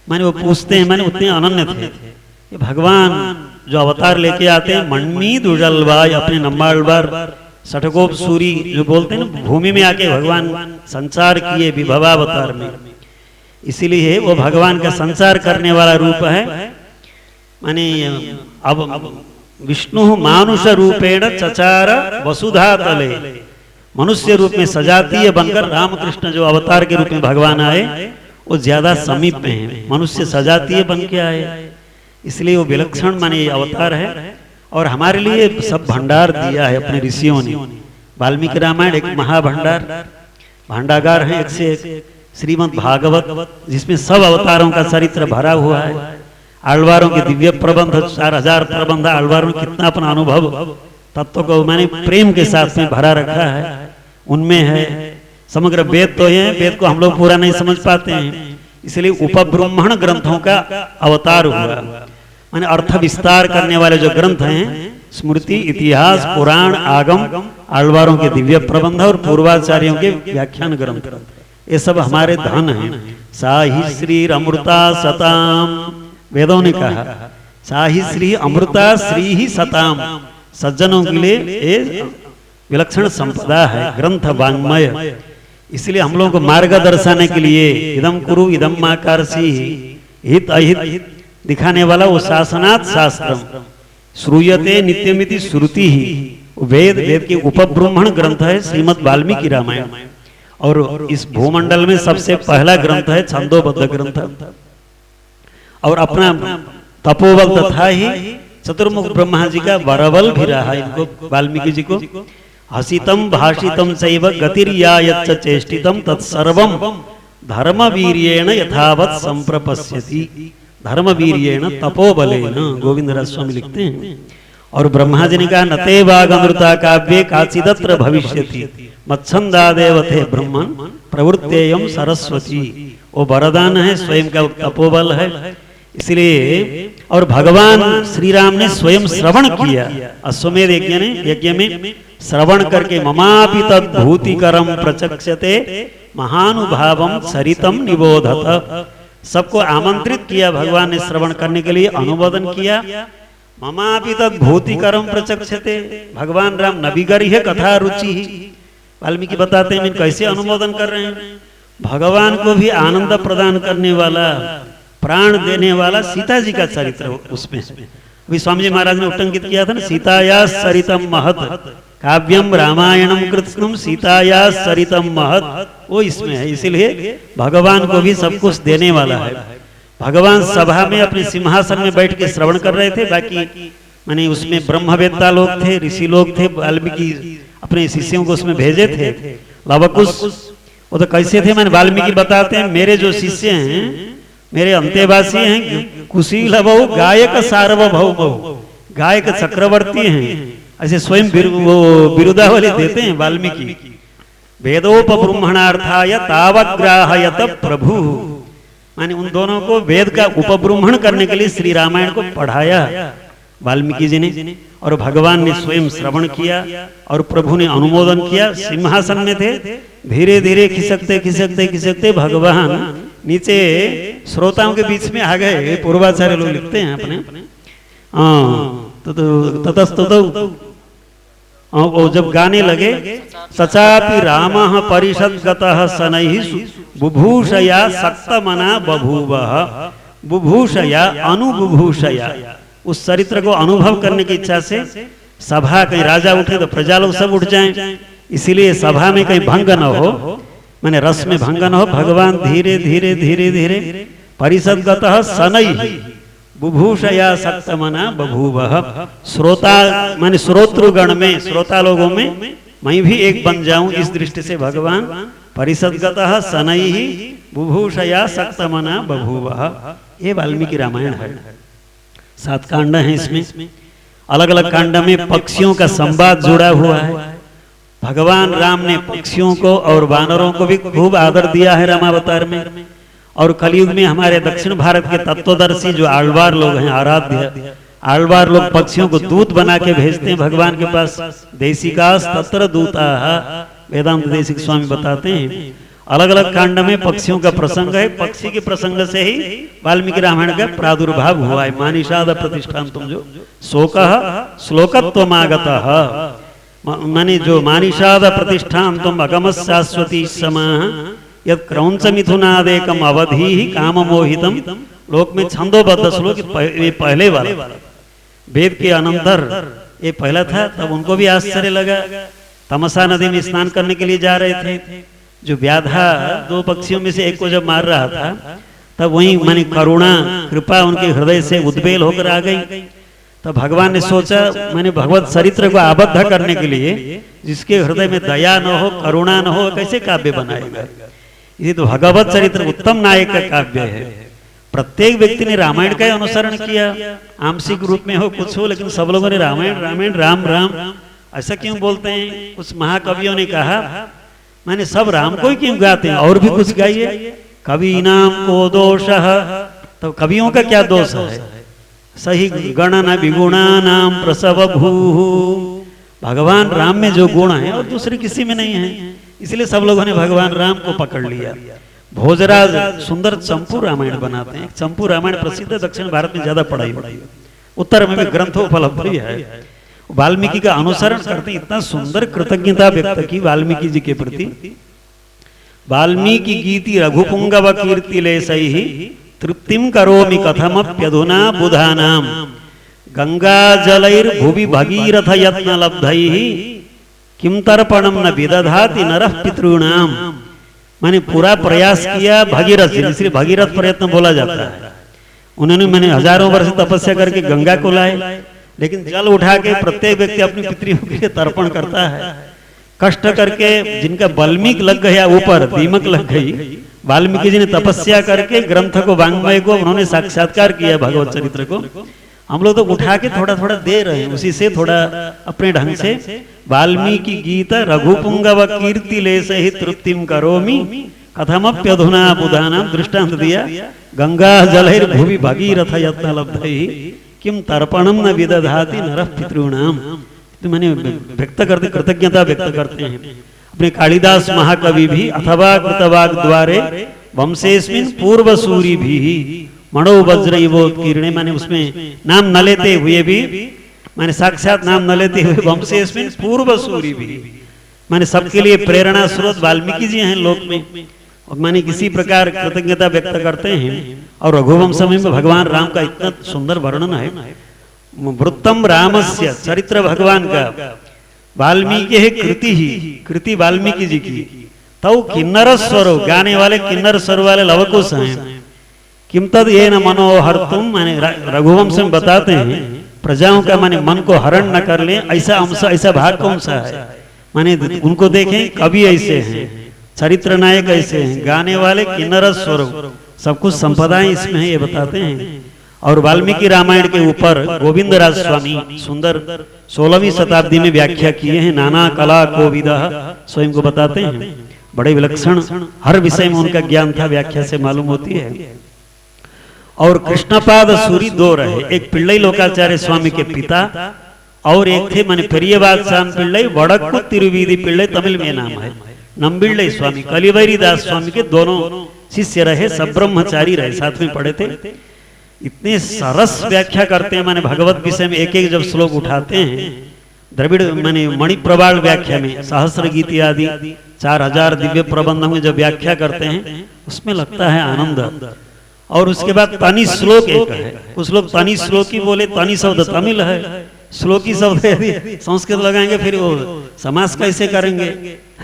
Speaker 1: माने वो पूछते हैं, माने उतने अनन्य थे। ये भगवान जो अवतार लेके आते हैं, मणि दुजलवाय अपने नम्बालवार षटकोप सूरी जो बोलते हैं ना, भूमि में आके भगवान संचार किए विभवावतार में, इसीलिए वो भगवान का संचार करने वाला रूप है। माने अब विष्णु मानुष रूपेण चचार वसुधा तले, मनुष्य रूप में सजातीय बनकर रामकृष्ण जो अवतार के रूप में भगवान आए, वो ज्यादा समीप में है, मनुष्य सजातीय बन के आए, इसलिए वो विलक्षण माने अवतार है। और हमारे लिए सब भंडार दिया है अपने ऋषियों ने। वाल्मीकि रामायण एक महाभंडार, भांडागार है, एक से एक। श्रीमद् भागवत जिसमें सब अवतारों का चरित्र भरा हुआ है, आलवारों के दिव्य प्रबंध 4000 प्रबंध, आलवारों ने कितना अपना अनुभव तत्व को मैंने प्रेम के साथ में भरा रखा है, उनमें है। समग्र वेद तो है, वेद को हम लोग पूरा नहीं समझ पाते हैं, इसलिए उपब्रह्मण ग्रंथों का अवतार हुआ। माने अर्थ विस्तार करने वाले जो ग्रंथ हैं, स्मृति, इतिहास, पुराण, आगम, आलवारों के दिव्य प्रबंध और पूर्वाचार्यों के व्याख्यान ग्रंथ, ये सब हमारे धन हैं। साहि श्री अमृता सताम, वेदों ने कहा साहि श्री अमृता श्री ही सताम, सज्जनों के लिए ये विलक्षण संपदा है ग्रंथ वाङ्मय। इसलिए हम लोगों को मार्ग दर्शाने के लिए इदम कुरु इदम माकारसी, हित अहित दिखाने वाला वो शासनात् शास्त्रम श्रूयते नित्यमिति श्रुति ही, वेद के उपब्रह्मण ग्रंथ है श्रीमद् वाल्मीकि रामायण। और इस भूमंडल में सबसे पहला ग्रंथ है छंदोबद्ध ग्रंथ, और अपना तपोबल तथा ही चतुर्मुख ब्रह्मा जी का वरबल भी रहा इनको, वाल्मीकि जी को। हसितम भाषितम चैव गतिर्यायच्च चेष्टितम तत्सर्वम धर्मवीर्येण यथावत संप्रपश्यति, धर्मवीर्येण तपोबलेन, गोविंद राज स्वामी लिखते हैं। और ब्रह्मा जी ने कहा नते वागमृता काव्ये काचिदत्र भविष्यति मच्छंदादेव थे ब्रह्मन प्रवृत्तेयम सरस्वती। वो वरदान है, स्वयं का तपोबल है, इसलिए। और भगवान श्री राम ने स्वयं श्रवण किया, अश्वमेध यज्ञ में श्रवण करके ममापि तद्भूतिकरम प्रचक्षते महानुभावम सरितम निबोधत, सबको आमंत्रित किया भगवान ने श्रवण करने के लिए, अनुमोदन किया। ममापि तद्भूतिकरम प्रचक्षते, भगवान राम नबीगर ही कथा रुचि ही। वाल्मीकि बताते हैं कैसे अनुमोदन कर रहे हैं, भगवान को भी आनंद प्रदान करने वाला, प्राण देने वाला सीता जी का चरित्र उसमें। अभी स्वामी जी महाराज ने उट्टंकित किया था ना, सीताया सरितम महत काव्यम रामायणम कृत्स्नम सीताया सरितम महत, वो इसमें है। इसीलिए भगवान को भी सब कुछ देने वाला है। भगवान सभा में अपने सिंहासन में बैठ के श्रवण कर रहे थे, बाकी माने उसमें ब्रह्मवेत्ता लोग थे, ऋषि लोग थे, वाल्मीकि अपने शिष्यों को उसमें भेजे थे। लवकुश वो तो कैसे थे, मैंने वाल्मीकि बताते हैं मेरे जो शिष्य हैं, मेरे अंतेवासी हैं, कुशील बहु गायक सार्वभौम, गायक चक्रवर्ती हैं, ऐसे स्वयं वो बिरुदावली देते हैं वाल्मीकि। वेदोपब्रह्मणार्थाय तावग्राहयत प्रभु, माने उन दोनों को वेद का उपब्रह्मण करने के लिए श्री रामायण को पढ़ाया वाल्मीकि जी ने। और भगवान ने स्वयं श्रवण किया और प्रभु ने अनुमोदन किया। सिंहासन में थे, धीरे धीरे खिसकते खिसकते खिसकते भगवान नीचे श्रोताओं के बीच में आ गए। पूर्वाचार्य लोग लिखते हैं अपने, वो जब गाने लगे, सचापि रामः परिषद्गतः शनैः बुभूषया सक्तमना बभूवः, बुभूषया अनुबुभूषया, उस चरित्र को अनुभव करने की इच्छा से सभा, कहीं राजा उठे तो प्रजा लोग सब उठ जाएं, इसीलिए सभा में कहीं भंग न हो, माने रस में भंग न हो। भगवान धीरे धीरे धीरे धीरे परिषद्गतः शनैः बुभूषया सक्तमना बभूवः, श्रोता माने श्रोतृगण में, श्रोता लोगों में मैं भी एक बन जाऊं, इस दृष्टि से भगवान परिषद्गतः शनैः बुभूषया सक्तमना बभूवः। ये वाल्मीकि रामायण है। 7 कांड हैं इसमें, अलग अलग कांड में पक्षियों का संवाद जुड़ा हुआ है। भगवान राम ने पक्षियों को और वानरों को भी खूब आदर दिया है रामावतार में। और कलयुग में हमारे दक्षिण भारत के तत्वदर्शी जो आಳ್वार लोग हैं, आराध्य आಳ್वार लोग पक्षियों को दूत बना के भेजते हैं भगवान के पास। देशिकास तत्र दूता, वेदांत देशिक स्वामी बताते हैं। अलग अलग कांड में पक्षियों का प्रसंग है। पक्षी के प्रसंग से ही वाल्मीकि रामायण का प्रादुर्भाव हुआ है। मानिषाद प्रतिष्ठान तुम जो शोकः श्लोकत्वमागतः, माने जो मानिषाद प्रतिष्ठान तुम अगम शाश्वती समाः यद क्रौंच मिथुनादेकम अवधि ही काम मोहितम। लोक में छंदोबद्ध श्लोक ये पहले वाला, वेद के अनंतर ये पहला था। तब उनको भी आश्चर्य लगा। तमसा नदी में स्नान करने के लिए जा रहे थे, जो व्याधा 2 पक्षियों में से एक को जब मार रहा था, तब वही माने करुणा कृपा उनके हृदय से उद्वेल होकर आ गई। तब भगवान ने सोचा, मैंने भगवत चरित्र को आबद्ध करने के लिए जिसके हृदय में दया न हो, करुणा न हो, कैसे काव्य बनाएगा। ये तो भगवत चरित्र उत्तम नायक का काव्य है। प्रत्येक व्यक्ति ने रामायण का अनुसरण किया, आंशिक रूप में हो कुछ हो, लेकिन सब लोगों ने रामायण रामायण राम राम ऐसा क्यों बोलते हैं। कुछ महाकवियों ने कहा, मैंने सब राम को ही क्यों गाते हैं, और भी कुछ गाइए। कवि नाम को दोष, तो कवियों का क्या दोष है। सही गणना विगुणा नाम प्रसव भू, भगवान राम में जो गुण है और दूसरे किसी में नहीं है, इसलिए सब लोगों ने भगवान राम को पकड़ लिया। भोजराज सुंदर चंपू रामायण बनाते हैं। चंपू रामायण प्रसिद्ध है, दक्षिण भारत में ज्यादा पढ़ाई होती है, उत्तर में भी ग्रंथों उपलब्ध भी है। वाल्मीकि का अनुसरण करते, इतना सुंदर कृतज्ञता व्यक्त की वाल्मीकि जी के प्रति। वाल्मीकि गीति रघुपुंगव कीर्ति लेसैः तृप्तिम करोमि कथमप्यधुना बुधानाम गंगा जलैर्भुवि भगीरथ यत्न लब्धैः किम तर्पणम न विदधाति नरः पितॄणाम। मैंने पूरा प्रयास किया भगीरथ, इसलिए भगीरथ प्रयत्न बोला जाता है। उन्होंने मैंने हजारों वर्ष तपस्या करके गंगा को लाए, लेकिन जल उठा के प्रत्येक व्यक्ति अपनी पितरियों के लिए तर्पण करता है। कष्ट करके जिनका बल्मीक लग गया ऊपर, दीमक लग गई, वाल्मीकि जी ने तपस्या करके ग्रंथ को, वांग्मय को उन्होंने साक्षात्कार किया भगवत चरित्र को। हम लोग तो उठा के थोड़ा थोड़ा दे रहे हैं, उसी से थोड़ा अपने ढंग से। वाल्मीकि गीत रघुपुंगव कीर्ति ले सही तृप्तिम करोमि कथमप्यधुना बुधाना दृष्टांत दिया। गंगा जलैर भुवि भगीरथ यत्न लब्धै किम तर्पणम न विदधाति नरः पितॄणाम। तो मैंने व्यक्त करते, कृतज्ञता व्यक्त करते हैं। अपने कालिदास महाकवि भी अथवा कृतवाग द्वारे वंशेस्मिन पूर्व सूरी भी मणो वज्र इवोत्कीर्णे, माने उसमें नाम न लेते हुए भी, माने साक्षात नाम न लेते हुए वंशेस्मिन पूर्व सूरी भी, माने सबके लिए प्रेरणा स्रोत वाल्मीकि जी हैं लोक में। और माने किसी प्रकार कृतज्ञता व्यक्त करते हैं। और रघुवंश में भगवान राम का इतना सुंदर वर्णन है। वृत्तम रामस्य, चरित्र भगवान का, वाल्मीकि है कृति ही, कृति वाल्मीकि जी की। तौ किन्नर स्वरो, गाने वाले किन्नर स्वर वाले लवकुश हैं। किम तद ये न मनोहर तुम, माने रघुवंश में बताते हैं प्रजाओं का माने मन को हरण न कर ले, ऐसा अंश, ऐसा भाग कौन सा है। माने उनको देखें, कवि ऐसे हैं, चरित्र नायक ऐसे हैं, गाने वाले किन्नर स्वर, सब कुछ संपदाएं इसमें है, ये बताते हैं। और वाल्मीकि रामायण के ऊपर गोविंद राज स्वामी सुंदर 16वीं शताब्दी में व्याख्या किए हैं। नाना कला कोविदः स्वयं को बताते हैं, बड़े विलक्षण, हर विषय में उनका ज्ञान था, व्याख्या से मालूम होती है। और कृष्णपाद सूरी दो रहे, एक पिल्लई लोकाचार्य स्वामी के पिता और एक थे माने पेरियवाचान पिल्लई, वड़क्कु तिरुवीधि पिल्लई, तमिल में नाम है। नंबिल्लई स्वामी, कलिवैरी दास स्वामी के दोनों शिष्य रहे, सब ब्रह्मचारी रहे, साथ में पढ़े थे। इतने सरस व्याख्या करते हैं, माने भगवत विषय में एक एक जब श्लोक उठाते हैं, द्रविड़ माने मणिप्रवाल व्याख्या में सहस्र गीति आदि 4000 दिव्य प्रबंध में जब व्याख्या करते हैं, उसमें लगता है आनंद। और उसके बाद तनि श्लोक एक है, कुछ लोग तनि श्लोकी बोले, तनि शब्द तमिल है, श्लोकी शब्द यदि संस्कृत लगाएंगे फिर वो समास कैसे करेंगे,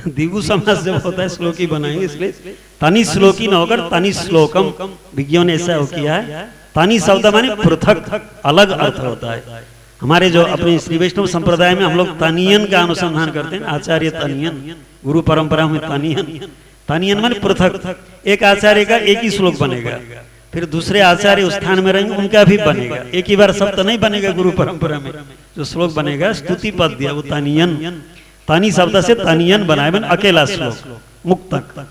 Speaker 1: दिगु समास जब होता है श्लोकी बनाएंगे, इसलिए तनि श्लोकी न होकर तनि श्लोकम, विज्ञों ने ऐसा किया है। तनि शब्द माने पृथक, अलग अर्थ होता है। हमारे जो अपने श्री वैष्णव संप्रदाय में हम लोग तनियन का अनुसंधान करते हैं, आचार्य तनियन, गुरु परंपरा में तनियन, तनियन माने पृथक। एक आचार्य का एक ही श्लोक बनेगा, फिर दूसरे आचार्य उस स्थान में रहेंगे, उनका भी बनेगा, एक ही बार शब्द नहीं बनेगा। गुरु परंपरा में जो श्लोक बनेगा स्तुति पद दिया, वो तनियन, तनि शब्द से तनियन बनाए, बन अकेला श्लोक मुक्तक।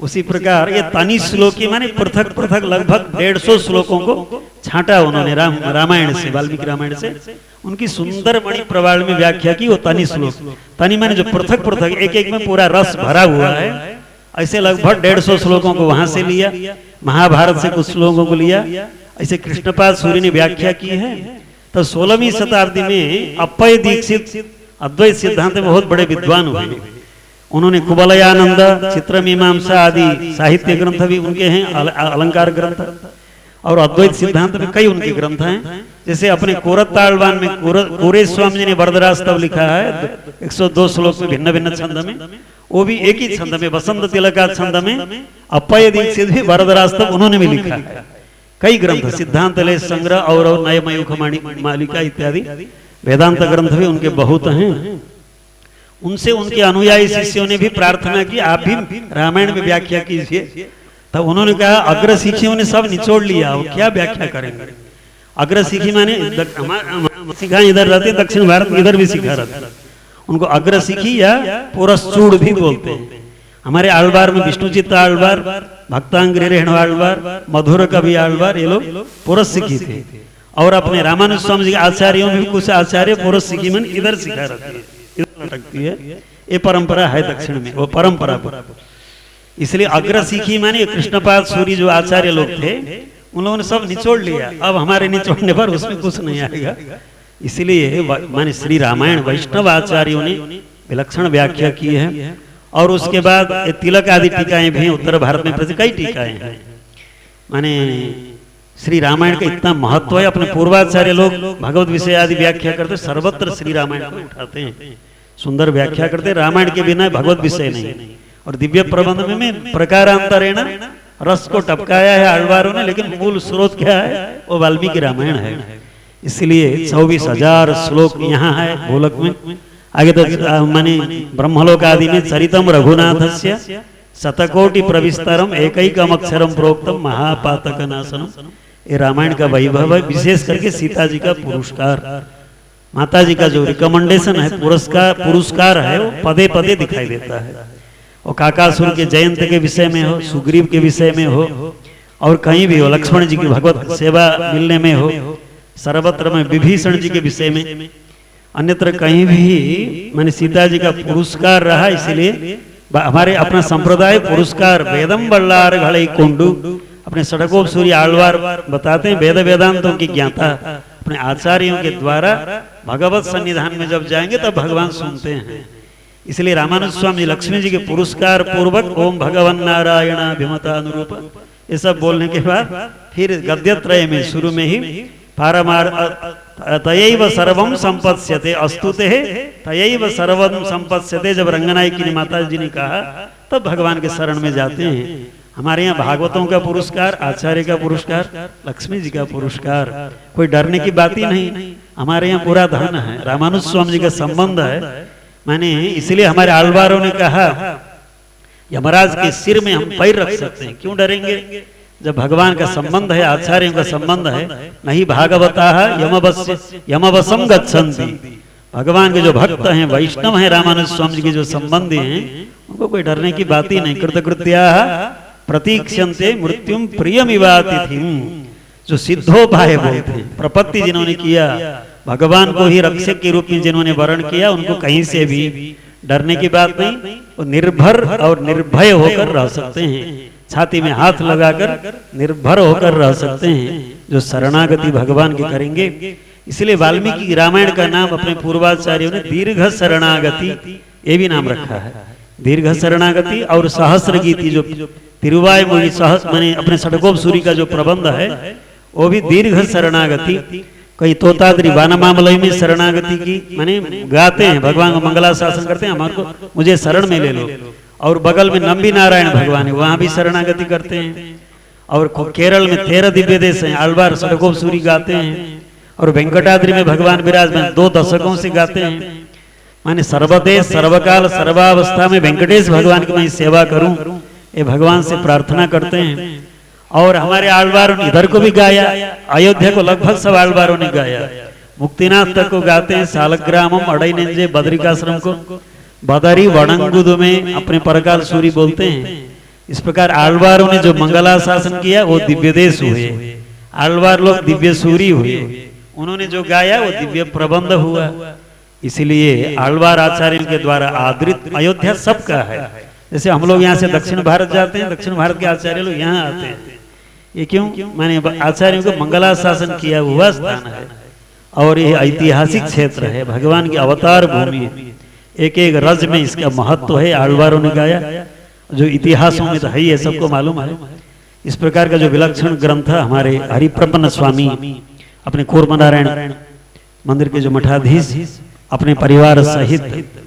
Speaker 1: उसी प्रकार ये तनि श्लोकी माने पृथक पृथक लगभग 150 श्लोकों को छांटा उन्होंने रामायण से, वाल्मीकि रामायण से। उनकी सुंदर मणि प्रवाल में व्याख्या की वो तनि श्लोक। तनि माने जो पृथक पृथक, एक एक में पूरा रस भरा हुआ है, ऐसे लगभग 150 श्लोकों को वहां से लिया, महाभारत से कुछ श्लोकों को लिया, ऐसे कृष्णपाद सूरी ने व्याख्या की है। तो 16वीं शताब्दी में अप्पय दीक्षित अद्वैत सिद्धांत में बहुत बड़े विद्वान हुए। उन्होंने कुवलयानंद, चित्र मीमांसा आदि साहित्य ग्रंथ भी उनके हैं, अलंकार ग्रंथ, और अद्वैत सिद्धांत में कई उनके ग्रंथ हैं। जैसे अपने कोरतालवान में कोरे स्वामी जी ने वरदरास्तव लिखा है 102 श्लोक में भिन्न भिन्न छंद में, वो भी एक ही छंद में, वसंत तिलका छंद में। अप्पय दीक्षित भी वरदरास्तव उन्होंने भी लिखा है। कई ग्रंथ, सिद्धांत लेश संग्रह और नय मयूख मालिका इत्यादि वेदांत ग्रंथ भी उनके बहुत हैं। उनसे उनके अनुयायी शिष्यों ने भी प्रार्थना की, आप भी रामायण में व्याख्या कीजिए। तब उन्होंने कहा अग्र शिखियों ने सब निचोड़ लिया, वो क्या व्याख्या करेंगे। अग्र शिखी माने सिखा इधर रहते, दक्षिण भारत में इधर भी सिखा रहते, उनको अग्र शिखी या पुरस्चूड़ भी बोलते हैं। हमारे आलवार में विष्णुचित्त आलवार, भक्तांग्रेण आलवार, मधुर कवि आलवार, ये लोग पुरस शिखी थे। और अपने रामानुज स्वामी जी के आचार्यों में भी कुछ आचार्य पुरस शिखी मन इधर सिखा रहती है। ये परंपरा है दक्षिण में, वो परंपरा पर। इसलिए अग्र शिखी माने कृष्णपाद सूरी जो आचार्य लोग थे, उन लोगों ने सब निचोड़ लिया। अब हमारे निचोड़ने पर उसमें कुछ नहीं आएगा। इसलिए माने श्री रामायण वैष्णव आचार्यों ने विलक्षण व्याख्या की है। और उसके बाद तिलक आदि टीकाएं भी उत्तर भारत में प्रसिद्ध कई टीकाएं हैं। माने श्री रामायण का इतना महत्व है। अपने पूर्वाचार्य लोग भगवत विषय आदि व्याख्या करते, सर्वत्र श्री रामायण को उठाते हैं, सुंदर व्याख्या करते। रामायण के बिना भगवत विषय नहीं। और दिव्य प्रबंध में प्रकारांतरेण रस को टपकाया है आलवारों ने, लेकिन मूल स्रोत क्या है, वो वाल्मीकि रामायण है। इसलिए 24,000 श्लोक यहाँ है गोलक में। आगे तो माने ब्रह्मलोक आदि में चरितम रघुनाथस्य शतकोटि प्रविस्तरम एकैकम अक्षरम प्रोक्तम महापातक नाशनम। ये रामायण का वैभव है, विशेष करके सीता जी का पुरस्कार, माता जी का जो रिकमेंडेशन है, पुरस्कार है, वो पदे पदे दिखाई देता है। और काकासुर के जयंत के विषय में हो, सुग्रीव के विषय में हो, और कहीं भी हो, लक्ष्मण जी की भगवत सेवा मिलने में हो, सर्वत्र में विभीषण जी के विषय में, अन्यत्र कहीं भी मैंने सीता जी का पुरस्कार रहा। इसलिए हमारे अपना संप्रदाय पुरस्कार वेदम बल्लार घड़ई कुंडू, अपने सड़कों सूर्य आलवार बताते हैं वेद वेदांतों की ज्ञाता अपने आचार्यों के द्वारा भगवत सन्निधान में जब जाएंगे तब भगवान सुनते हैं। इसलिए रामानुज स्वामी लक्ष्मी जी के पुरस्कार पूर्वक ओम भगवन नारायण अभिमतानुरूप ये सब बोलने के बाद फिर गद्यत्रय में शुरू में ही पारमार तयैव सर्वम संपत्स्यते अस्तुते तयैव सर्वम संपत्स्यते, जब रंगनायकी माता जी ने कहा तब भगवान के शरण में जाते हैं। हमारे यहाँ भागवतों का पुरस्कार, आचार्य का पुरस्कार, लक्ष्मी जी का पुरस्कार, कोई डरने की बात ही नहीं। हमारे यहाँ पूरा धन है, रामानुज स्वामी जी का संबंध है। मैंने इसलिए हमारे आलवारों ने कहा यमराज के सिर में हम पैर रख सकते हैं, क्यों डरेंगे? जब भगवान का संबंध है, आचार्यों का संबंध है, नहीं भागवता यमवसम गच्छन्ति। भगवान के जो भक्त हैं, वैष्णव हैं, रामानुज स्वामी जी के जो संबंधी हैं, उनको कोई डरने की बात ही नहीं। कृतकृत्या प्रतीक्षन्ते मृत्युम प्रियमिवातिथिम, जो सिद्धोपाय बोलते हैं, प्रपत्ति जिन्होंने किया, भगवान को ही रक्षक के रूप में जिन्होंने वर्ण किया, उनको कहीं से भी डरने की बात नहीं। वो निर्भर और निर्भय होकर रह सकते हैं, छाती में हाथ लगाकर निर्भर होकर रह सकते हैं, जो शरणागति भगवान की करेंगे। इसलिए वाल्मीकि रामायण का नाम अपने पूर्वाचार्यों ने दीर्घ शरणागति ये भी नाम रखा है। दीर्घ शरणागति और सहस्र गीति, जो तिरुवायुमणि सहस्र माने अपने षडकोपसूरी का जो प्रबंध है, वो भी दीर्घ शरणागति। कई तोताद्री वानमामलय में शरणागति की माने गाते हैं, भगवान को मंगलाशासन करते हैं, हमारे को मुझे शरण में ले लो। और बगल में नंबी नारायण भगवान है, वहां भी शरणागति करते हैं। और केरल में 13 दिव्य देश हैं, आलवार षडकोपसूरी गाते हैं। और वेंकटाद्रि में भगवान विराजमान 2 दशकों से गाते हैं। माने सर्वदेश सर्वकाल सर्वावस्था में वेंकटेश भगवान की मैं सेवा करूं, ये भगवान से प्रार्थना करते हैं। और हमारे आलवारों ने इधर को भी गाया, अयोध्या को लगभग सब आलवारों ने गाया, मुक्तिनाथ तक को गाते हैं, सालग्रामम अड़ई नेंजे बद्रिकाश्रम को बदरी वणंगुद में अपने परकाल सूरी बोलते हैं। इस प्रकार आलवारों ने जो मंगलाशासन किया वो दिव्य देश हुए, आलवार लोग दिव्य सूरी हुए, उन्होंने जो गाया वो दिव्य प्रबंध हुआ। इसलिए आलवार आचार्यों के द्वारा आदृत अयोध्या सबका है। जैसे हम लोग यहाँ से दक्षिण भारत जाते हैं, दक्षिण भारत के आचार्य लोग यहाँ आते हैं, ये क्यों? माने आचार्यों को मंगलाशासन किया हुआ स्थान है और ये ऐतिहासिक क्षेत्र है, भगवान की अवतार भूमि है। एक एक रज में इसका महत्व है, आलवारों ने गाया, जो इतिहासों में तो है ही, सबको मालूम है। इस प्रकार का जो विलक्षण ग्रंथ हमारे हरिप्रपन्न स्वामी अपने कूर्मनारायण मंदिर के जो मठाधीश अपने परिवार सहित,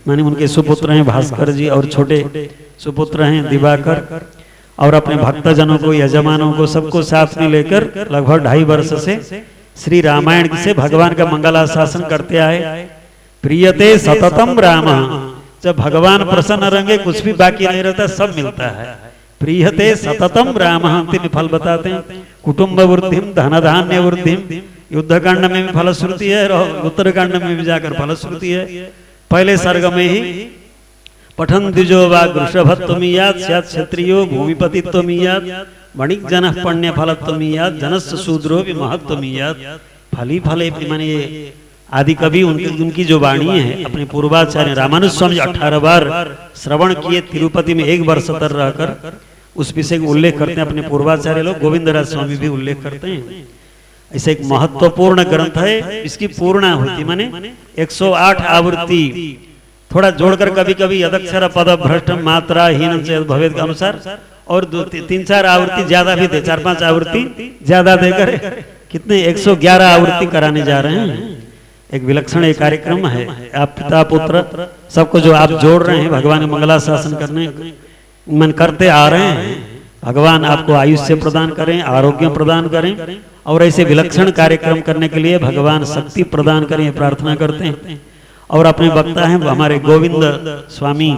Speaker 1: माने उनके सुपुत्र हैं भास्कर जी और छोटे सुपुत्र हैं दिवाकर, और अपने भक्तजनों को, यजमानों को, सबको साथ में लेकर लगभग 2.5 वर्ष से श्री रामायण से भगवान का मंगलाशासन करते आए। प्रियते सततम राम, जब भगवान प्रसन्न रहेंगे कुछ भी बाकी नहीं रहता, सब मिलता है। प्रियते सततम राम, अंतिम फल बताते हैं, कुटुंब वृद्धिम धन धान्य वृद्धिम, युद्ध कांड में भी फलश्रुति है और उत्तर कांड में भी जाकर फलश्रुति है। पहले सर्ग में ही पठन द्विजो वा वृषभत्वमीयात् स्यात् क्षत्रियो भूमिपतित्वमीयात् वणिक जनः पुण्य फलत्वमीयात् जनस्य शूद्रो भी महत्वमीयात्। फली फले माने आदि कवि उनकी जो वाणी है, अपने पूर्वाचार्य रामानुज स्वामी 18 बार श्रवण किए, तिरुपति में 1 वर्ष तक रहकर उस विषय का उल्लेख करते हैं अपने पूर्वाचार्य लोग। गोविंदराज स्वामी भी उल्लेख करते हैं। ऐसे एक महत्वपूर्ण ग्रंथ है, इसकी पूर्णाहुति माने 108 आवृत्ति, थोड़ा जोड़कर कभी कभी यदक्षर पद भ्रष्ट मात्रा हीन भवेद के अनुसार, और 3-4 आवृत्ति ज्यादा भी दे, 4-5 आवृत्ति ज्यादा देकर कितने 111 आवृत्ति कराने जा रहे हैं। एक विलक्षण एक कार्यक्रम है। आप पिता पुत्र सबको जो आप जोड़ रहे हैं, भगवान मंगलाशासन करने मन करते आ रहे हैं, भगवान आपको आयुष्य प्रदान करें, आरोग्य प्रदान करें, और ऐसे विलक्षण कार्यक्रम करने के लिए भगवान शक्ति प्रदान करें, प्रार्थना करते हैं। और अपने वक्ता हैं हमारे गोविंद स्वामी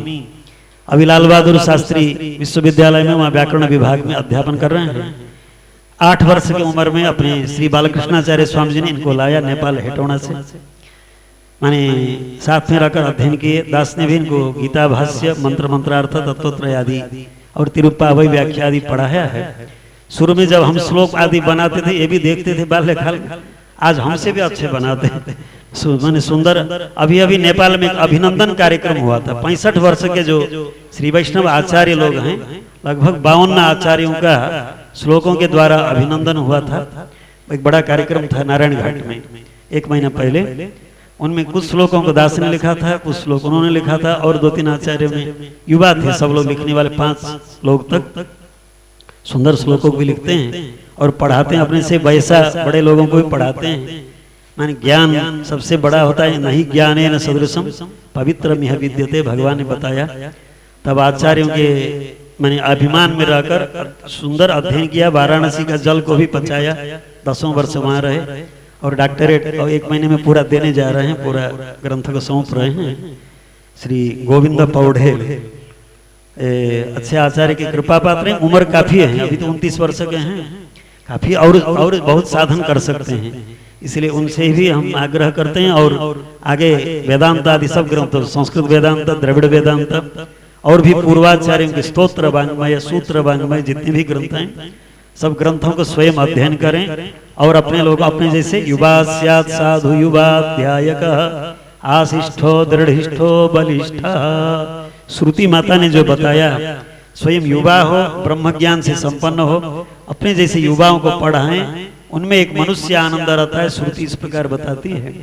Speaker 1: अभी लाल बहादुर शास्त्री विश्वविद्यालय में वहाँ व्याकरण विभाग में अध्यापन कर रहे हैं। 8 वर्ष की उम्र में अपने श्री बालकृष्णाचार्य स्वामी जी ने इनको लाया नेपाल हेटौड़ा से, माने साथ में रहकर अध्ययन किए। दास ने भी इनको गीता भाष्य, मंत्र मंत्रार्थ, तत्वत्रय आदि और तिरुप्पावई व्याख्या आदि पढ़ाया है। शुरू में जब हम श्लोक आदि बनाते थे ये भी देखते थे बाल्यकाल, आज हमसे भी अच्छे बनाते हैं। माने सुंदर। अभी अभी नेपाल में एक अभिनंदन कार्यक्रम हुआ था। 65 वर्ष के जो श्री वैष्णव आचार्य लोग हैं, लगभग 52 आचार्यों का श्लोकों के द्वारा अभिनंदन हुआ था। एक बड़ा कार्यक्रम था नारायण घाट में 1 महीना पहले। उनमें कुछ श्लोकों को दास ने लिखा था, कुछ श्लोक उन्होंने लिखा था, और 2-3 आचार्य में युवा थे, सब लोग लिखने वाले 5 लोग तक सुंदर श्लोकों को भी लिखते हैं और पढ़ाते हैं। अपने से वैसा बड़े लोगों को भी पढ़ाते हैं। माने ज्ञान सबसे बड़ा होता है, नहीं ज्ञाने न सदृशम पवित्र मिह विद्यते, भगवान ने बताया। तब आचार्यों के माने अभिमान में रहकर सुंदर अध्ययन किया। वाराणसी का जल को भी पचाया, 10 वर्ष वहाँ रहे और डॉक्टरेट और 1 महीने में पूरा देने जा रहे हैं। पूरा ग्रंथ को सौंप रहे हैं। श्री गोविंद पौडेल अच्छे आचार्य की कृपा पात्र हैं। उम्र काफी है, अभी तो 29 वर्ष के हैं, काफी और बहुत साधन कर सकते हैं। इसलिए उनसे भी हम आग्रह करते हैं। और आगे वेदांत आदि सब ग्रंथ, संस्कृत वेदांत, द्रविड़ वेदांत और भी पूर्वाचार्यों के स्तोत्र वांग्मय, सूत्र वांग्मय जितने भी ग्रंथ हैं, सब ग्रंथों को स्वयं अध्ययन करें। और अपने लोग अपने जैसे युवा स्यात् साधु युवाध्यायकः आशिष्ठो दृढ़िष्ठो बलिष्ठः, श्रुति माता ने जो बताया, स्वयं युवा हो, ब्रह्म ज्ञान से संपन्न हो, अपने जैसे युवाओं को पढ़ाएं। उनमें एक मनुष्य आनंद रहता है, श्रुति इस प्रकार बताती है,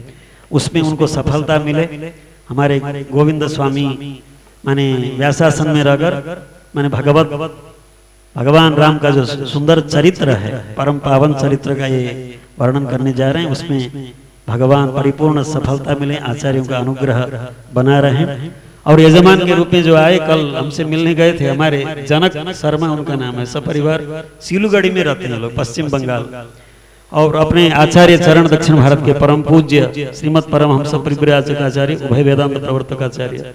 Speaker 1: उसमें उनको सफलता मिले। हमारे गोविंद स्वामी माने व्यासासन में रहकर माने भगवान राम का जो सुंदर चरित्र है, परम पावन चरित्र का ये वर्णन करने जा रहे हैं। उसमें भगवान परिपूर्ण सफलता मिले, आचार्यों का अनुग्रह बना रहे। और यजमान के रूप में जो आए, कल हमसे मिलने गए थे, हमारे जनक शर्मा उनका नाम है, सपरिवार सिलीगुड़ी में रहते हैं लोग, पश्चिम बंगाल। और अपने आचार्य चरण दक्षिण भारत के परम पूज्य श्रीमद परमहंस परिव्राजकाचार्य उभय वेदांत प्रवर्तकाचार्य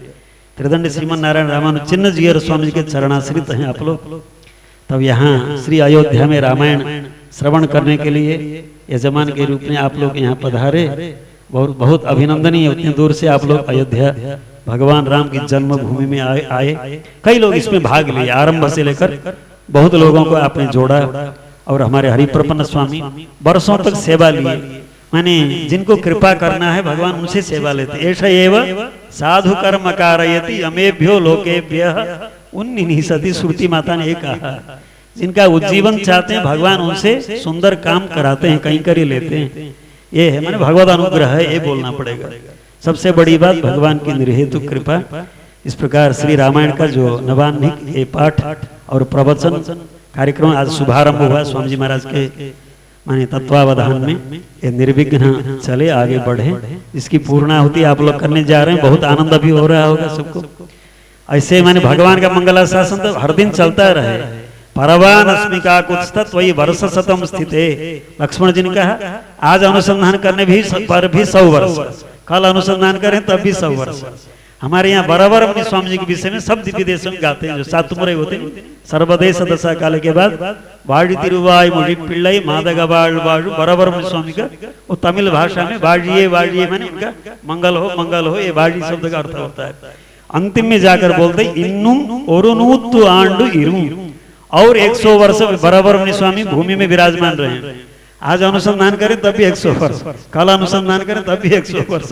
Speaker 1: त्रिदंड श्रीमन नारायण रामानुज चिन्ह जीयर स्वामी जी के चरणाश्रित हैं आप लोग। तब यहाँ श्री अयोध्या में रामायण श्रवण करने के लिए यजमान के रूप में आप लोग यहाँ पधारे, बहुत अभिनंदनीय। उतनी दूर से आप लोग अयोध्या भगवान राम की जन्मभूमि में आए। कई लोग इसमें भाग लिए, आरंभ से लेकर बहुत लोगों को आपने जोड़ा। और हमारे हरिप्रपन्न स्वामी वर्षों तक सेवा लिए, माने जिनको कृपा करना है भगवान उनसे सेवा लेते। ऐसा एवं साधु कर्म कारयति अमेभ्यो लोकेभ्यः उन्निनिसति, श्रुति माता ने कहा। जिनका उज्जीवन चाहते हैं भगवान उनसे सुंदर काम कराते हैं, कहीं कर ही लेते हैं। ये है माने भगवत अनुग्रह है, ये बोलना पड़ेगा। सबसे बड़ी बात भगवान की निर्हेतु कृपा। इस प्रकार श्री रामायण का जो नवान्निक ये पाठ और प्रवचन कार्यक्रम आज शुभारंभ हुआ स्वामी जी महाराज के माने तत्वावधान में। ये निर्विघ्न चले, आगे बढ़े। इसकी पूर्णाहुति आप लोग करने जा रहे हैं, बहुत आनंद भी हो रहा होगा सबको। ऐसे माने भगवान का मंगलाशासन तो हर दिन चलता रहे। परवान अस्मिका कुत्स्थत वही वर्ष शतम स्थित है। लक्ष्मण जी ने कहा आज अनुसंधान करने पर भी 100 वर्ष, कल अनुसंधान करें तब भी 100 वर्ष। हमारे यहाँ बराबर अपने स्वामी जी के विषय में सब विदेशों में गाते हैं, जो 7 मुरे होते हैं। सर्वदेश दशा काल के बाद वाड़ी तिरुवाई मुड़ी पिल्लई मादगा बाड़ू, बराबर अपने स्वामी का वो तमिल भाषा में वाड़िए माने उनका मंगल हो, ये वाड़ी शब्द का अर्थ होता है। अंतिम में जाकर बोलते इन्नुम ओरुनूत्तु आंडु इरुम, और 100 वर्ष बराबर अपने स्वामी भूमि में विराजमान रहे। आज अनुसंधान करें तब भी 100 वर्ष, कल अनुसंधान करें तब भी 100 वर्ष।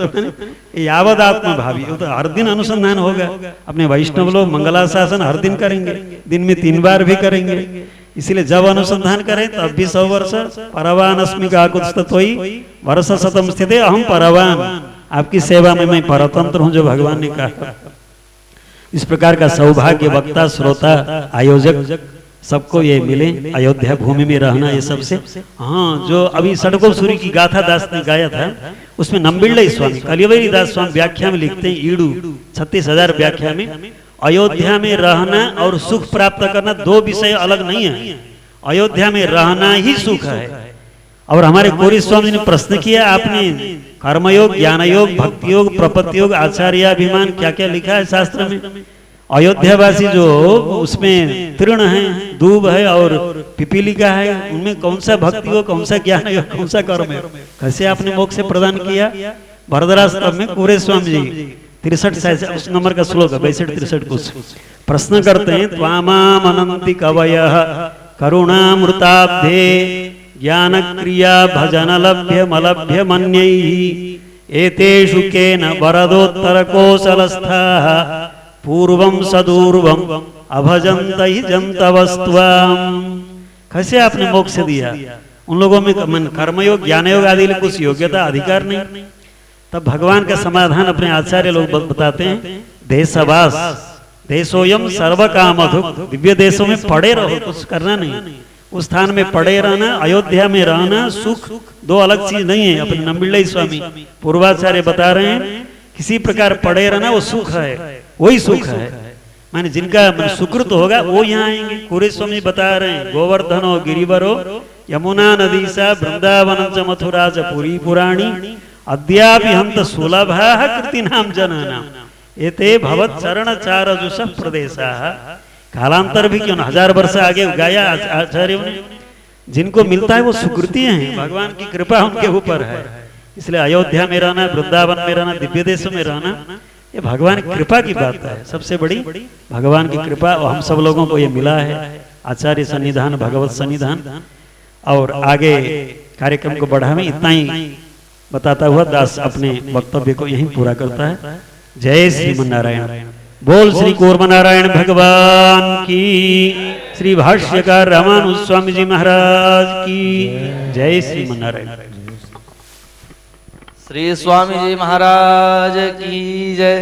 Speaker 1: यावद आत्मा भावी, तो हर दिन अनुसंधान होगा। अपने वैष्णव लोग मंगलाशासन हर दिन करेंगे, दिन में 3 बार भी करेंगे। इसलिए जब अनुसंधान करें तब भी 100 वर्ष। परवान अस्मि काकुत्स्थतोई वर्ष शतम स्थित, अहम परवान, आपकी सेवा में मैं परतंत्र हूँ, जो भगवान ने कहा। इस प्रकार का सौभाग्य वक्ता, श्रोता, आयोजक सबको ये मिले। अयोध्या भूमि में रहना ये सबसे। हाँ, जो अभी सड़कों सूरी की गाथा दास ने गाया था, उसमें नंबिल्लई स्वामी कलिवरी दास स्वामी व्याख्या में लिखते हैं, ईडू 36,000 व्याख्या में, अयोध्या में रहना और सुख प्राप्त करना 2 विषय अलग नहीं है। अयोध्या में रहना ही सुख है। और हमारे कोरी स्वामी ने प्रश्न किया, आपने कर्मयोग, ज्ञान योग, भक्ति योग, प्रपत्ति योग, आचार्याभिमान क्या क्या लिखा है शास्त्र में? अयोध्यावासी जो उसमें तृण है, दूब है और पिपीलिका है, उनमें कौन सा भक्ति हो, कौन सा ज्ञान है, कौन सा कर्म है, कैसे आपने मोक्ष प्रदान किया? भरद्वाज स्तव में कुरे स्वामी जी 63 उस नंबर का श्लोक है, 62-63 कुछ प्रश्न करते हैं। त्वामाम अनंति कवयः करुणामृताब्धे ज्ञान क्रिया भजन लभ्य मलभ्य मन्यैः एतेषु केन वरदोत्तर कौशलस्थाः पूर्वम सदूर्वम अभजंत ही जंतवस्त्वाम। कैसे आपने मोक्ष दिया? उन लोगों में कर्मयोग ज्ञानयोग आदि कुछ योग्यता अधिकार नहीं। तब भगवान का समाधान अपने आचार्य लोग बताते हैं, देशवास देशोयम सर्व कामधुक, दिव्य देशों में पड़े रहो, कुछ करना नहीं, उस स्थान में पड़े रहना, अयोध्या में रहना सुख, दो अलग चीज नहीं है। अपने नंबिल्लई स्वामी पूर्वाचार्य बता रहे हैं, किसी प्रकार पड़े रहना वो सुख है, वही सुख है। माने जिनका सुकृत होगा वो यहाँ आएंगे। कुरे स्वामी बता रहे हैं, गोवर्धनो गिरिवरो यमुना नदी सा वृंदावन च मथुरा च पुरी पुराणी अद्यापि हंत सुलभा कृति नाम जनाना एते भवत चरण चारजुष प्रदेशा। कालांतर भी क्यों 1000 वर्ष आगे गाया आचार्यों ने। जिनको मिलता है वो सुकृति है, भगवान की कृपा उनके ऊपर है। इसलिए अयोध्या में रहना, वृंदावन में रहना, दिव्य देशों में रहना, ये भगवान की कृपा की बात है। सबसे बड़ी भगवान की कृपा, और हम सब लोगों को ये मिला है, आचार्य सन्निधान, भगवत सन्निधान। और आगे कार्यक्रम को बढ़ावे, इतना ही बताता हुआ दास अपने वक्तव्य को यहीं पूरा करता है। जय श्रीमन्नारायण। बोल श्री कूर्मनारायण भगवान की, श्री भाष्यकार रामानुज स्वामी जी महाराज की जय। श्रीमन्नारायण।
Speaker 2: श्री स्वामी जी महाराज की जय।